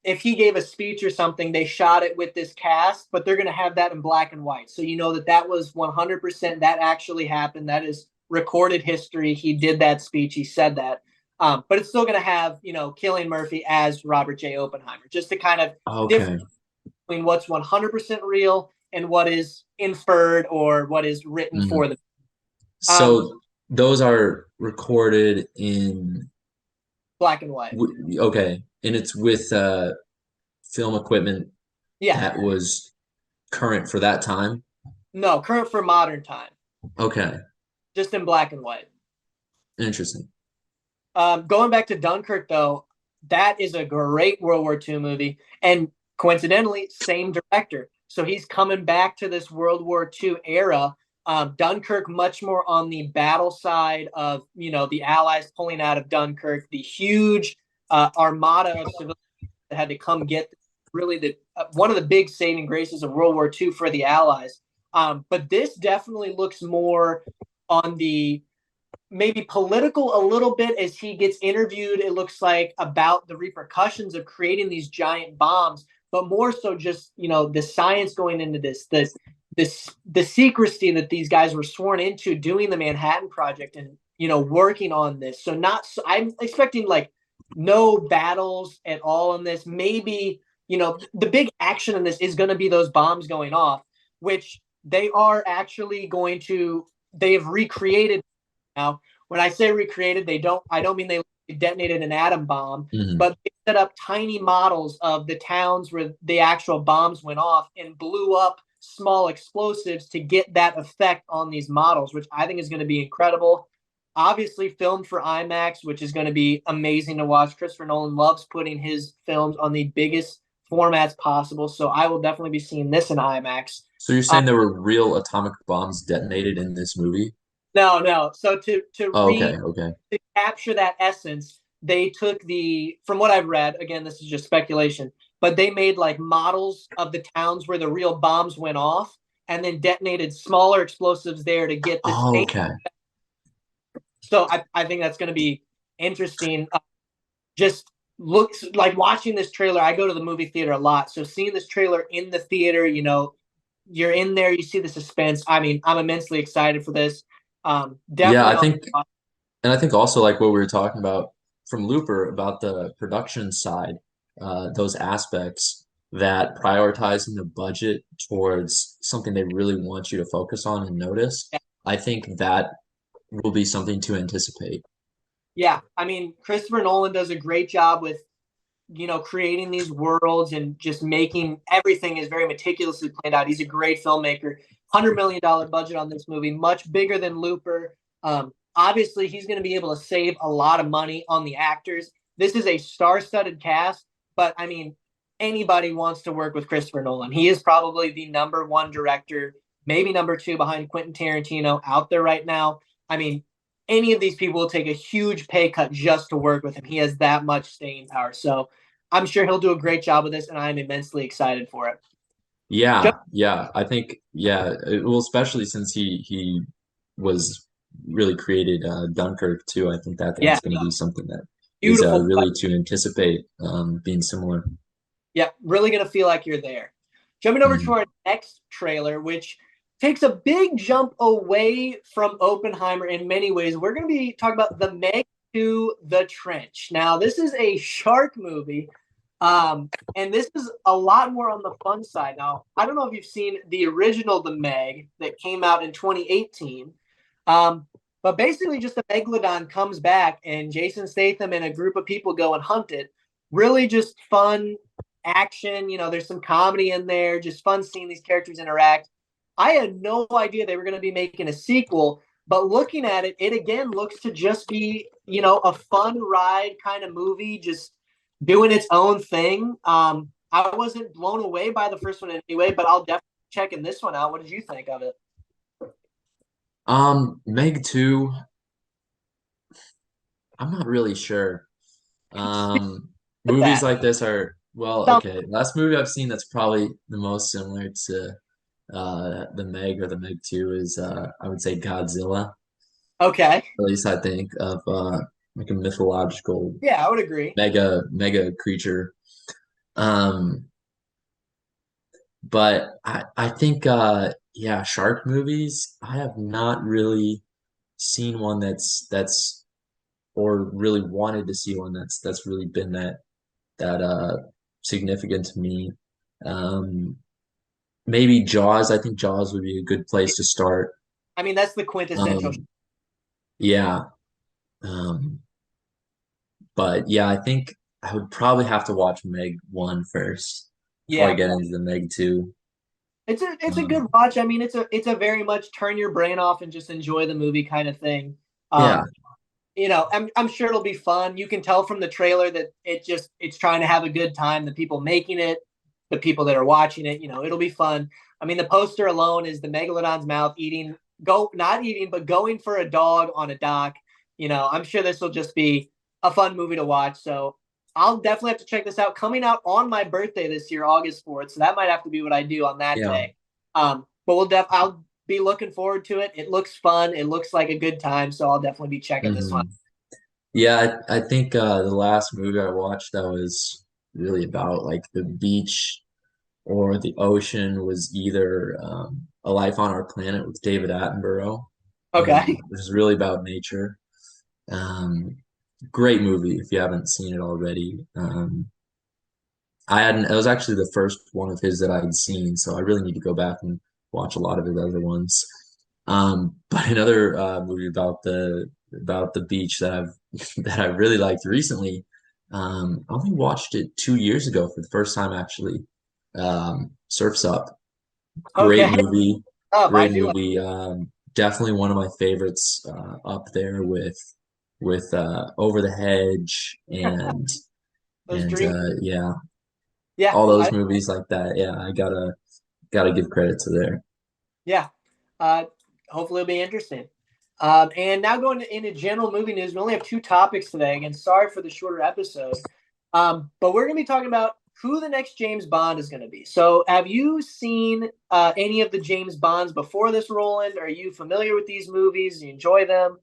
if he gave a speech or something, they shot it with this cast, but they're going to have that in black and white. So you know that that was 100% that actually happened. That is recorded history. He did that speech. He said that. But it's still going to have, Cillian Murphy as Robert J. Oppenheimer, just to kind of difference Okay. between what's 100% real and what is inferred or what is written Mhm. for them. Um, So those are recorded in Black and white. okay, and it's with film equipment Yeah. that was current for that time. No, current for modern time, Okay, just in black and white. interesting. Going back to Dunkirk, though, that is a great World War II movie, and coincidentally, same director. So he's coming back to this World War II era. Dunkirk, much more on the battle side of the Allies pulling out of Dunkirk, the huge armada of civilians that had to come get really the one of the big saving graces of World War II for the Allies. But this definitely looks more on the maybe political a little bit as he gets interviewed. It looks like about the repercussions of creating these giant bombs, but more so just the science going into the secrecy that these guys were sworn into doing the Manhattan Project and working on this. So not so, I'm expecting like no battles at all in this. Maybe the big action in this is going to be those bombs going off, which they are actually going to. They have recreated now, when I say recreated, I don't mean they detonated an atom bomb, Hmm. but they set up tiny models of the towns where the actual bombs went off and blew up small explosives to get that effect on these models, which I think is going to be incredible. Obviously, filmed for IMAX, which is going to be amazing to watch. Christopher Nolan loves putting his films on the biggest formats possible, so I will definitely be seeing this in IMAX. So you're Um, saying there were real atomic bombs detonated in this movie? no, no. So to Oh, re okay, okay. to capture that essence, they took from what I've read, again, this is just speculation, but they made like models of the towns where the real bombs went off and then detonated smaller explosives there to get this. Oh, okay. So I think that's going to be interesting. Just looks like watching this trailer. I go to the movie theater a lot. So seeing this trailer in the theater, you're in there, you see the suspense. I mean, I'm immensely excited for this. Yeah, Definitely I on. think, and I think also like what we were talking about from Looper about the production side, those aspects that prioritizing the budget towards something they really want you to focus on and notice. I think that will be something to anticipate. Yeah, I mean, Christopher Nolan does a great job with creating these worlds and just making everything is very meticulously planned out. He's a great filmmaker. $100 million budget on this movie, much bigger than Looper. Obviously, he's going to be able to save a lot of money on the actors. This is a star-studded cast, but I mean, anybody wants to work with Christopher Nolan. He is probably the number one director, maybe number two behind Quentin Tarantino out there right now. I mean, any of these people will take a huge pay cut just to work with him. He has that much staying power. So I'm sure he'll do a great job with this, and I'm immensely excited for it. Yeah, yeah. I think well, especially since he was really created Dunkirk too. I think that Yeah, that's going to be something that is beautiful. really to anticipate being similar. Yeah, really going to feel like you're there. Jumping over to Mhm. our next trailer, which takes a big jump away from Oppenheimer in many ways. We're going to be talking about the Meg. to The Trench. Now, this is a shark movie, and this is a lot more on the fun side. Now, I don't know if you've seen the original The Meg that came out in 2018, but basically just the megalodon comes back, and Jason Statham and a group of people go and hunt it. Really just fun action. There's some comedy in there, just fun seeing these characters interact. I had no idea they were going to be making a sequel, but looking at it, it again looks to just be, a fun ride kind of movie, just doing its own thing. I wasn't blown away by the first one anyway, but I'll definitely check in this one out. What did you think of it? Meg 2, I'm not really sure. Speak of Movies that. like this are, well, Um, okay. Last movie I've seen that's probably the most similar to the Meg or the Meg 2 is I would say Godzilla. okay. At least I think of like a mythological Yeah, I would agree. mega creature. Um, but I think yeah, shark movies, I have not really seen one that's or really wanted to see one that's really been that significant to me. Um, maybe Jaws. I think Jaws would be a good place to start. I mean, that's the quintessential. Um, yeah. Um, but yeah, I think I would probably have to watch Meg 1 first before I Yeah, get into the Meg 2. it's a good Um, watch. I mean, it's a very much turn your brain off and just enjoy the movie kind of thing. yeah. I'm sure it'll be fun. You can tell from the trailer that it's trying to have a good time. The people making it, the people that are watching it, it'll be fun. I mean, the poster alone is the megalodon's mouth eating, not eating, but going for a dog on a dock. I'm sure this will just be a fun movie to watch. So I'll definitely have to check this out. Coming out on my birthday this year, August 4th. So that might have to be what I do on that Yeah. day. But I'll be looking forward to it. It looks fun. It looks like a good time. So I'll definitely be checking this one. hmm Yeah, I think the last movie I watched that was really about like the beach or the ocean was either A Life on Our Planet with David Attenborough, Okay. which is really about nature. Um, Great movie if you haven't seen it already. I hadn't, it was actually the first one of his that I had seen, so I really need to go back and watch a lot of his other ones. But another movie about the beach that I've that I really liked recently. I only watched it 2 years ago for the first time actually. Surf's Up. Great Okay. movie. I Great do. movie. Definitely one of my favorites up there with Over the Hedge Those and dream. yeah, Yeah. all those movies like that. Yeah, I gotta give credit to there. Yeah. Uh, Hopefully it'll be interesting. And now going into general movie news, we only have two topics today. Again, sorry for the shorter episode. But we're going to be talking about who the next James Bond is going to be. So, have you seen any of the James Bonds before this, Roland? Are you familiar with these movies? Do you enjoy them?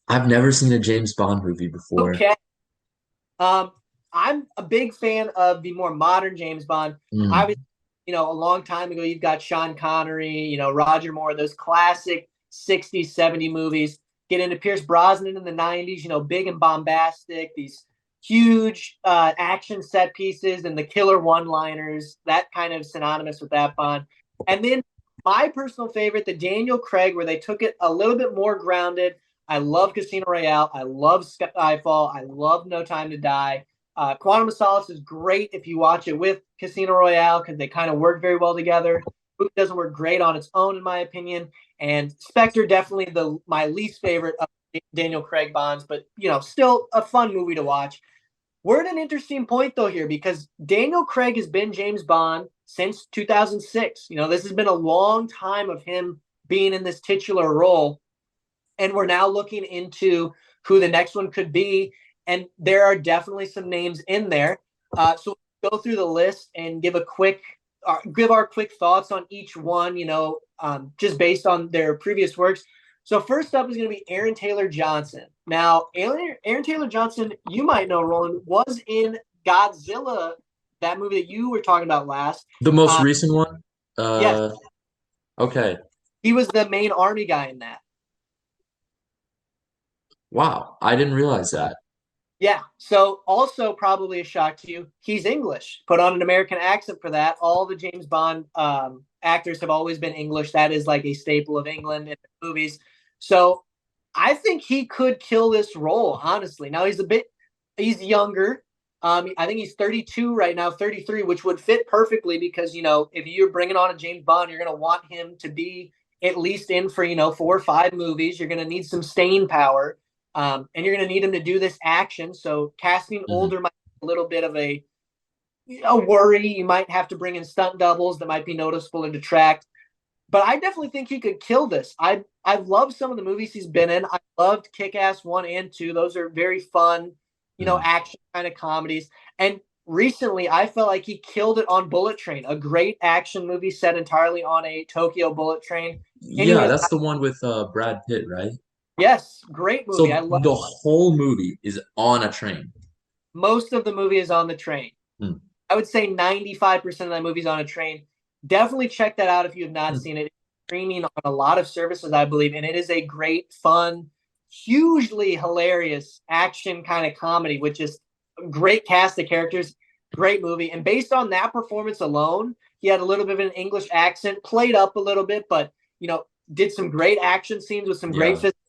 I've never seen a James Bond movie before. Okay. Um, I'm a big fan of the more modern James Bond. Mm, Obviously, a long time ago, you've got Sean Connery, Roger Moore, those classic 60s, 70s movies. Get into Pierce Brosnan in the 90s, big and bombastic, these huge action set pieces and the killer one-liners, that kind of synonymous with that Bond. And then my personal favorite, the Daniel Craig, where they took it a little bit more grounded. I love Casino Royale. I love Skyfall. I love No Time to Die. Quantum of Solace is great if you watch it with Casino Royale because they kind of work very well together. It doesn't work great on its own, in my opinion. And Spectre, definitely my least favorite of Daniel Craig Bonds, but still a fun movie to watch. We're at an interesting point though here because Daniel Craig has been James Bond since 2006. This has been a long time of him being in this titular role, and we're now looking into who the next one could be. And there are definitely some names in there. So we'll go through the list and give our quick thoughts on each one. Just based on their previous works. So first up is going to be Aaron Taylor Johnson. Now, Aaron Taylor Johnson, you might know, Roland, was in Godzilla, that movie that you were talking about last. the most Uh, recent one? yes, Okay. he was the main army guy in that. Wow, I didn't realize that. Yeah. So also probably a shock to you, he's English. Put on an American accent for that. All the James Bond actors have always been English. That is like a staple of England in movies. So I think he could kill this role, honestly. Now he's younger. I think he's 32 right now, 33, which would fit perfectly because, if you're bringing on a James Bond, you're going to want him to be at least in for, 4 or 5 movies. You're going to need some staying power. And you're going to need him to do this action. So casting Mhm. older might be a little bit of a worry. You might have to bring in stunt doubles that might be noticeable or detract. But I definitely think he could kill this. I've loved some of the movies he's been in. I loved Kick Ass 1 and 2. Those are very fun, Mhm. action kind of comedies. And recently I felt like he killed it on Bullet Train, a great action movie set entirely on a Tokyo bullet train. Yeah, Anyone, that's the one with Brad Pitt, right? yes, great movie. I So love the whole movie is on a train. most of the movie is on the train. Hmm. I would say 95% of that movie's on a train. Definitely check that out if you have not Hmm. seen it. It's streaming on a lot of services, I believe, and it is a great, fun, hugely hilarious action kind of comedy with just a great cast of characters, great movie. And based on that performance alone, he had a little bit of an English accent, played up a little bit, but did some great action scenes with some great Yeah. physical,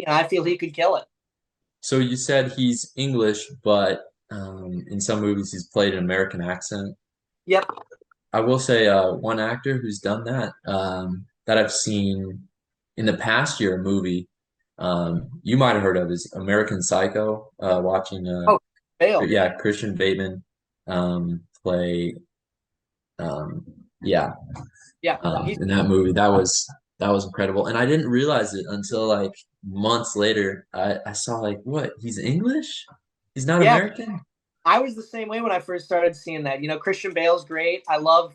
and I feel he could kill it. So you said he's English, but in some movies he's played an American accent. Yep. I will say one actor who's done that that I've seen in the past year, a movie you might have heard of is American Psycho. Watching Oh, fail. yeah, Christian Bateman play yeah, Yeah. He's in that movie. That was incredible, and I didn't realize it until like months later. I saw like, what? He's English? He's not yeah. American? I was the same way when I first started seeing that. Christian Bale's great. I love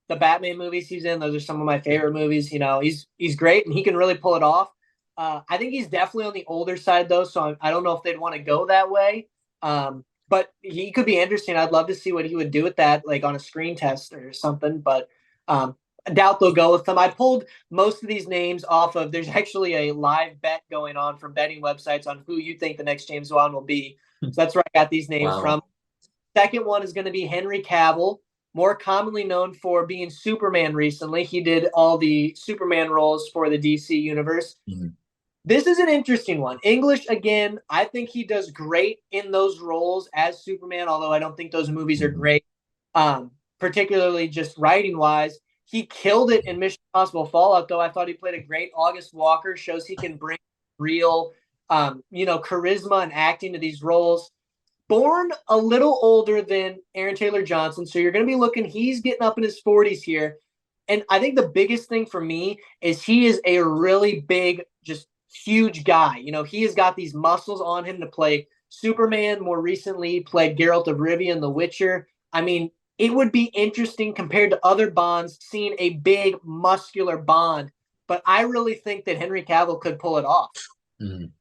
the Batman movies he's in. Those are some of my favorite movies. He's great and he can really pull it off. I think he's definitely on the older side though, so I don't know if they'd want to go that way. But he could be interesting. I'd love to see what he would do with that, like on a screen test or something. But I doubt they'll go with them. I pulled most of these names off of. There's actually a live bet going on from betting websites on who you think the next James Bond will be. So that's where I got these names Wow. from. Second one is going to be Henry Cavill, more commonly known for being Superman recently. He did all the Superman roles for the DC universe. Mhm. This is an interesting one. English, again, I think he does great in those roles as Superman, although I don't think those movies are Mhm. great, particularly just writing wise. He killed it in Mission Impossible Fallout, though. I thought he played a great August Walker, shows he can bring real, charisma and acting to these roles. Born a little older than Aaron Taylor Johnson, so you're going to be looking. He's getting up in his 40s here, and I think the biggest thing for me is he is a really big, just huge guy. He has got these muscles on him to play Superman. More recently, played Geralt of Rivia in The Witcher. I mean, it would be interesting compared to other Bonds seeing a big, muscular Bond, but I really think that Henry Cavill could pull it off. Mhm.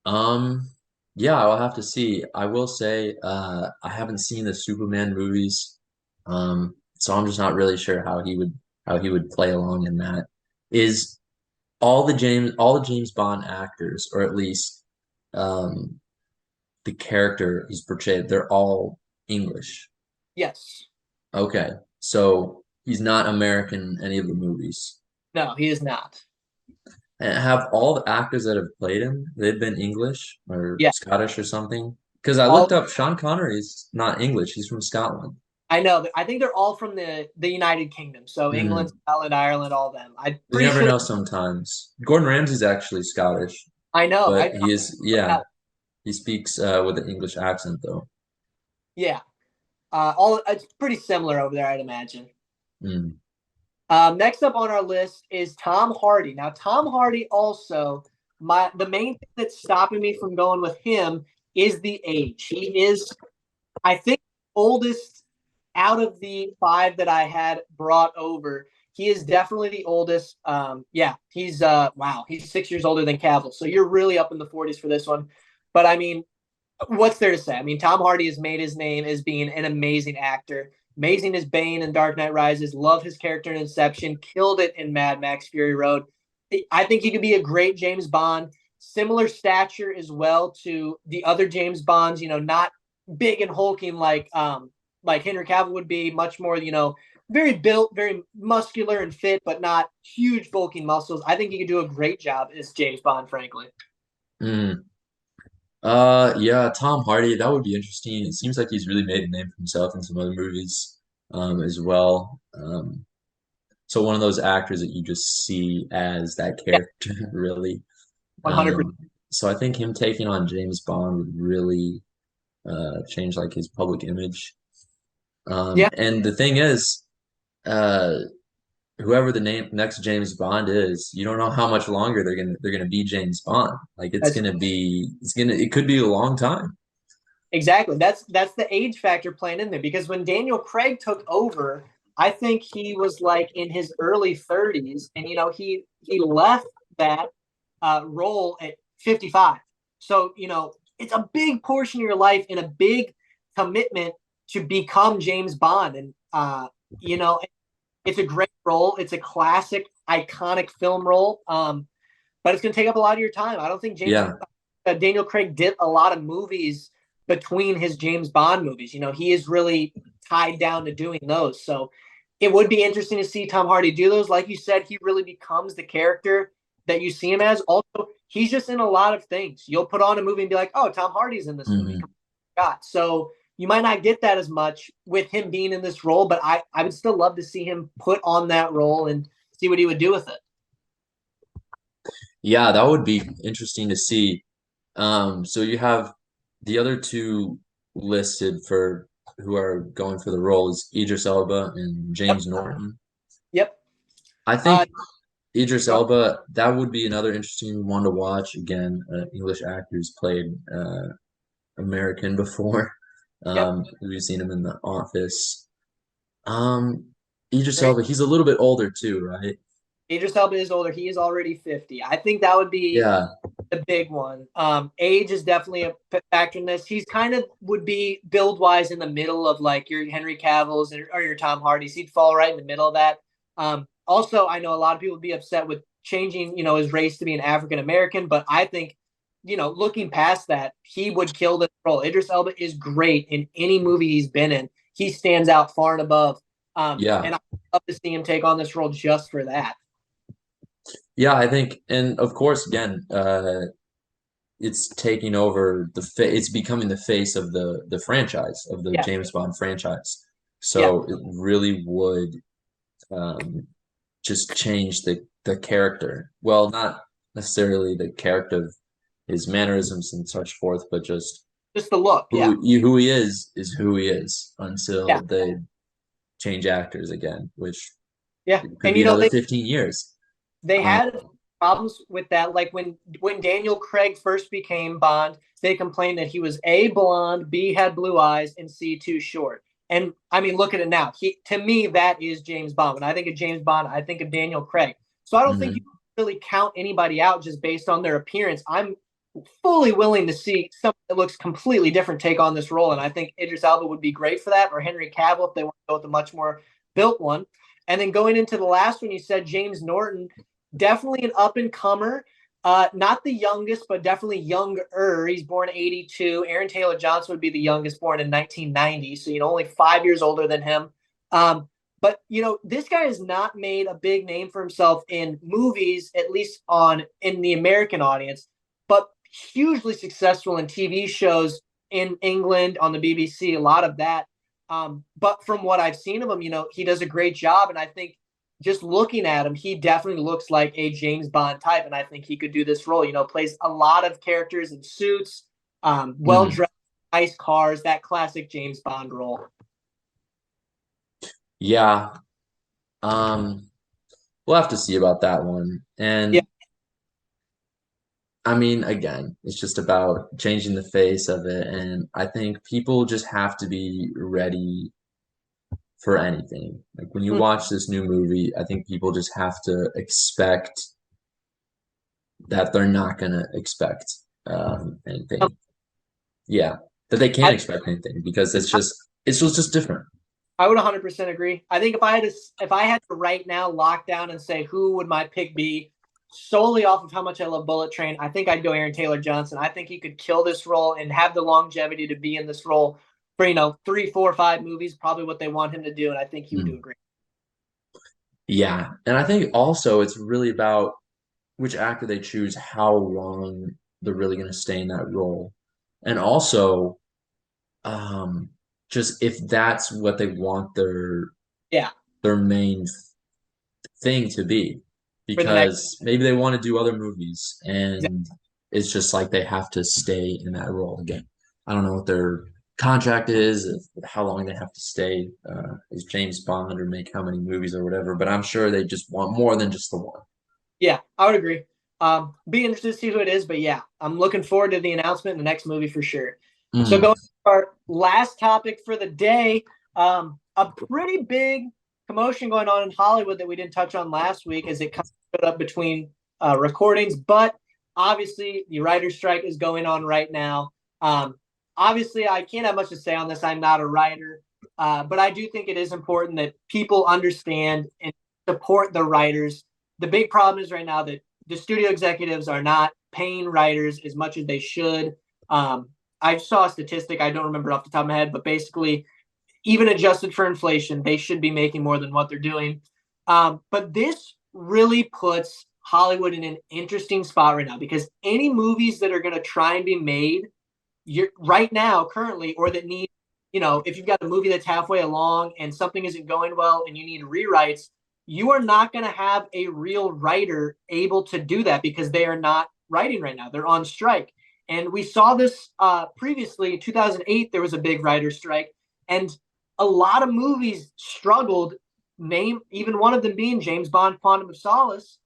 Um, yeah, I'll have to see. I will say, I haven't seen the Superman movies, so I'm just not really sure how he would play along in that. Is all the James Bond actors, or at least um, the character he's portrayed, they're all English. Yes. Okay, so he's not American in any of the movies. No, he is not. And have all the actors that have played him, they've been English or Yeah. Scottish or something? Because I looked All up Sean Connery's not English, he's from Scotland. I know. I think they're all from the United Kingdom. So England, Hmm. Scotland, Ireland, all of them. I'm You pretty never sure. know sometimes. Gordon Ramsay's actually Scottish, I know. but I he is, yeah, that. he speaks with an English accent though. Yeah. All it's pretty similar over there, I'd imagine. Mm. Next up on our list is Tom Hardy. Now, Tom Hardy also the main thing that's stopping me from going with him is the age. He is, I think, oldest out of the 5 that I had brought over. He is definitely the oldest. Yeah, he's wow, he's 6 years older than Cavill. So you're really up in the 40s for this one. But I mean, what's there to say? I mean, Tom Hardy has made his name as being an amazing actor. Amazing as Bane in Dark Knight Rises. Love his character in Inception. Killed it in Mad Max Fury Road. I think he could be a great James Bond. similar stature as well to the other James Bonds. Not big and hulking like Henry Cavill would be. Much more, very built, very muscular and fit, but not huge bulking muscles. I think he could do a great job as James Bond, frankly. Mm. Yeah, Tom Hardy, that would be interesting. It seems like he's really made a name for himself in some other movies, as well. So one of those actors that you just see as that Yeah, character, really. 100%. So I think him taking on James Bond would really change like his public image. Yeah, And the thing is, uh, whoever the next James Bond is, you don't know how much longer they're gonna be James Bond. Like that's it could be a long time. exactly. That's the age factor playing in there because when Daniel Craig took over, I think he was like in his early 30s, and he left that role at 55. So it's a big portion of your life and a big commitment to become James Bond, and you know it's a great role. It's a classic, iconic film role. But it's going to take up a lot of your time. I don't think Yeah, Daniel Craig did a lot of movies between his James Bond movies. He is really tied down to doing those. So it would be interesting to see Tom Hardy do those. Like you said, he really becomes the character that you see him as. Also, he's just in a lot of things. You'll put on a movie and be like, "Oh, Tom Hardy's in this movie." hmm So you might not get that as much with him being in this role, but I would still love to see him put on that role and see what he would do with it. yeah, that would be interesting to see. So you have the other two listed for who are going for the role is Idris Elba and Yep. James Norton. Yep. I Uh, think Idris Elba, that would be another interesting one to watch. Again, English actors played American before. yep. We've seen him in The Office. Um, Idris Great. Elba, he's a little bit older too, right? Idris Elba is older. He is already 50. I think that would be Yeah. the big one. Age is definitely a factor in this. He's kind of would be build wise in the middle of like your Henry Cavill's or your Tom Hardy's. He'd fall right in the middle of that. Also, I know a lot of people would be upset with changing, his race to be an African American, but I think, looking past that, he would kill this role. Idris Elba is great in any movie he's been in. He stands out far and above. Yeah. And I love to see him take on this role just for that. Yeah, I think, and of course, again, it's taking over it's becoming the face of the franchise of the Yeah, James Bond franchise. yeah. So it really would um, just change the character. Well, not necessarily the character of his mannerisms and such forth, but just Just the look. Yeah, who he is who he is yeah, until they change actors again, which yeah. could And be another they 15 years. they Um, had problems with that. Like when Daniel Craig first became Bond, they complained that he was A, blonde, B, had blue eyes, and C, too short. And I mean, look at it now. To me, that is James Bond. When I think of James Bond, I think of Daniel Craig. So I don't think you mhm. can really count anybody out just based on their appearance. I'm fully willing to see someone that looks completely different take on this role. And I think Idris Elba would be great for that, or Henry Cavill if they want to go with a much more built one. And then going into the last one, you said James Norton, definitely an up and comer. Not the youngest, but definitely younger. He's born 82. Aaron Taylor Johnson would be the youngest, born in 1990. So, only 5 years older than him. But, this guy has not made a big name for himself in movies, at least in the American audience, but hugely successful in TV shows in England on the BBC, a lot of that. But from what I've seen of him, he does a great job. And I think just looking at him, he definitely looks like a James Bond type. And I think he could do this role, plays a lot of characters in suits, well Mhm. dressed, nice cars, that classic James Bond role. Yeah. Um, we'll have to see about that one. Yeah. And I mean, again, it's just about changing the face of it. And I think people just have to be ready for anything. Like when you Mm. watch this new movie, I think people just have to expect that they're not gonna expect anything. Yeah, that they I, can't expect anything because it's just different. I would 100% agree. I think if I had to right now lock down and say who would my pick be, solely off of how much I love Bullet Train, I think I'd go Aaron Taylor Johnson. I think he could kill this role and have the longevity to be in this role for 3, 4, 5 movies, probably what they want him to do, and I think he would do a Hmm. great. Yeah, and I think also it's really about which actor they choose, how long they're really going to stay in that role, and also um, just if that's what they want Yeah, their main thing to be, for the next. because maybe they want to do other movies, Exactly. and it's just like they have to stay in that role again. I don't know what their contract is, if, how long they have to stay as James Bond or make how many movies or whatever, but I'm sure they just want more than just the one. Yeah, I would agree. Be interested to see who it is, but yeah, I'm looking forward to the announcement in the next movie for sure. So Mm, going to our last topic for the day, a pretty big commotion going on in Hollywood that we didn't touch on last week as it kind of showed up between recordings, but obviously the writer's strike is going on right now. Um, Obviously, I can't have much to say on this. I'm not a writer, but I do think it is important that people understand and support the writers. The big problem is right now that the studio executives are not paying writers as much as they should. I saw a statistic, I don't remember off the top of my head, but basically, even adjusted for inflation, they should be making more than what they're doing. But this really puts Hollywood in an interesting spot right now because any movies that are going to try and be made you're right now currently or that need if you've got a movie that's halfway along and something isn't going well and you need rewrites, you are not going to have a real writer able to do that because they are not writing right now. They're on strike. And we saw this previously in 2008. There was a big writer strike and a lot of movies struggled, name even one of them being James Bond Quantum of Solace.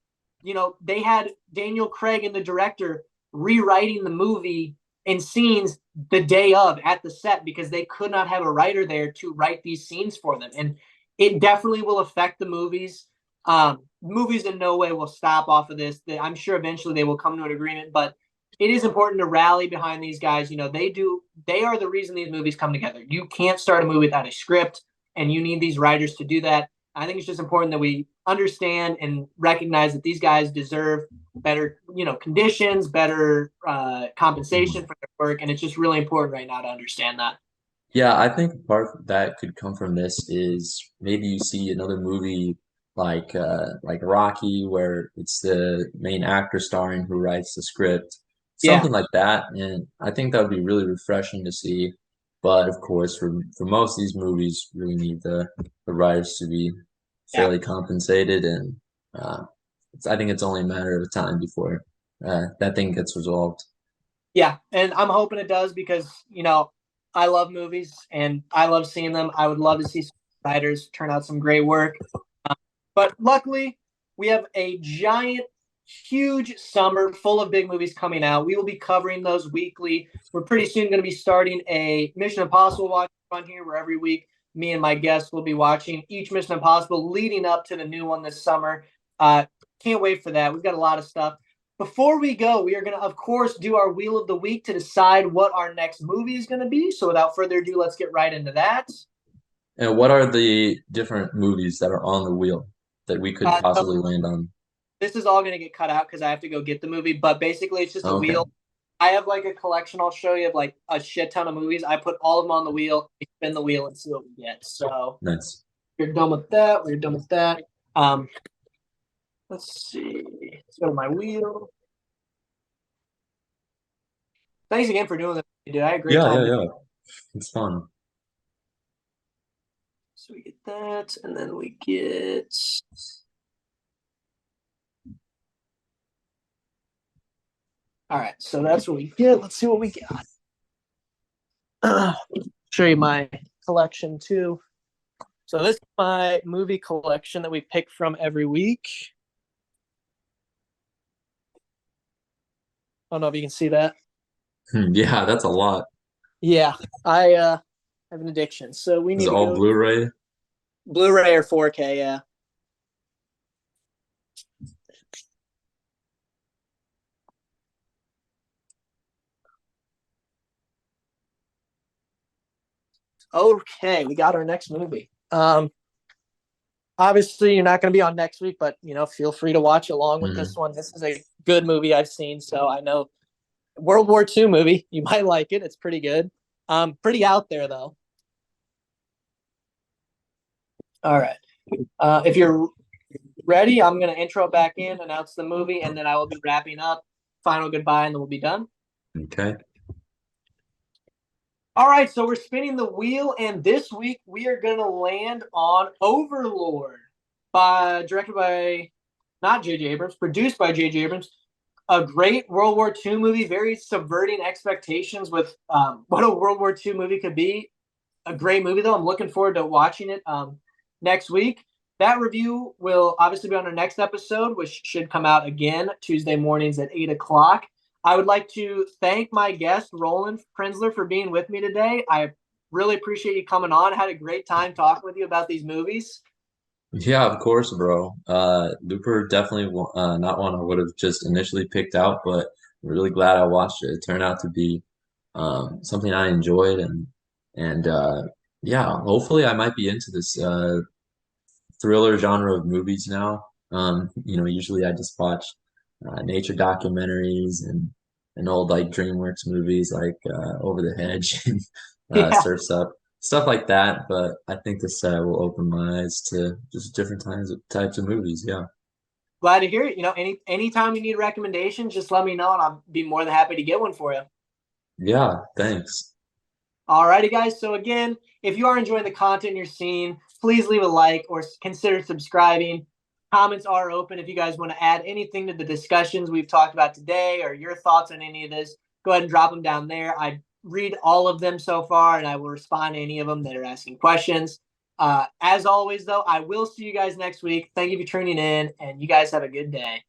They had Daniel Craig and the director rewriting the movie in scenes the day of at the set because they could not have a writer there to write these scenes for them. And it definitely will affect the movies. Movies in no way will stop off of this. I'm sure eventually they will come to an agreement, but it is important to rally behind these guys. They are the reason these movies come together. You can't start a movie without a script, and you need these writers to do that. I think it's just important that we understand and recognize that these guys deserve better, conditions, better compensation mm. for their work, and it's just really important right now to understand that. Yeah, I think part that could come from this is maybe you see another movie like Rocky where it's the main actor starring who writes the script, Yeah, something like that, and I think that would be really refreshing to see. But of course, for most of these movies, really need the writers to be yeah, fairly compensated, and I think it's only a matter of time before that thing gets resolved. yeah, and I'm hoping it does because I love movies and I love seeing them. I would love to see some writers turn out some great work. But luckily, we have a giant, huge summer full of big movies coming out. We will be covering those weekly. We're pretty soon going to be starting a Mission Impossible watch on here where every week me and my guests will be watching each Mission Impossible leading up to the new one this summer. Uh, can't wait for that. We've got a lot of stuff. Before we go, we are going to, of course, do our Wheel of the Week to decide what our next movie is going to be. So without further ado, let's get right into that. And what are the different movies that are on the wheel that we could So possibly land on? this is all going to get cut out because I have to go get the movie. But basically, it's just a Okay, wheel. I have like a collection I'll show you of like a shit ton of movies. I put all of them on the wheel, spin the wheel, and see what we get. So nice. we're done with that. We're done with that. Um, let's see. Let's go to my wheel. Thanks again for doing this, dude. I had a great Yeah, time. yeah, yeah. It's fun. So we get that, and then we get. All right, so that's what we get. Let's see what we got. Show you my collection too. So this is my movie collection that we pick from every week. I don't know if you can see that. Yeah, that's a lot. Yeah, I have an addiction, so we Is need it to all go Blu-ray? Blu-ray or 4K. Yeah. Okay, we got our next movie. Obviously, you're not going to be on next week, but feel free to watch along with this Mhm. one. This is a good movie I've seen, so I know World War II movie. You might like it. It's pretty good. Pretty out there though. All right. If you're ready, I'm going to intro back in, announce the movie, and then I will be wrapping up. Final goodbye, and then we'll be done. Okay. All right, so we're spinning the wheel, and this week we are going to land on Overlord, directed by not J.J. Abrams, produced by J.J. Abrams. A great World War II movie, very subverting expectations with what a World War II movie could be. A great movie, though. I'm looking forward to watching it next week. That review will obviously be on our next episode, which should come out again Tuesday mornings at 8 o'clock. I would like to thank my guest, Roland Prenzler, for being with me today. I really appreciate you coming on. I had a great time talking with you about these movies. Yeah, of course, bro. Looper definitely not one I would have just initially picked out, but I'm really glad I watched it. It turned out to be something I enjoyed, and yeah, hopefully I might be into this thriller genre of movies now. Usually I just watch nature documentaries and old like DreamWorks movies like Over the Hedge and Yeah, Surf's Up, stuff like that. But I think this will open my eyes to just different types of movies. Yeah. glad to hear it. Anytime you need recommendations, just let me know, and I'll be more than happy to get one for you. Yeah, thanks. Alrighty, guys. So again, if you are enjoying the content you're seeing, please leave a like or consider subscribing. Comments are open. If you guys want to add anything to the discussions we've talked about today or your thoughts on any of this, go ahead and drop them down there. I read all of them so far, and I will respond to any of them that are asking questions. As always, though, I will see you guys next week. Thank you for tuning in, and you guys have a good day.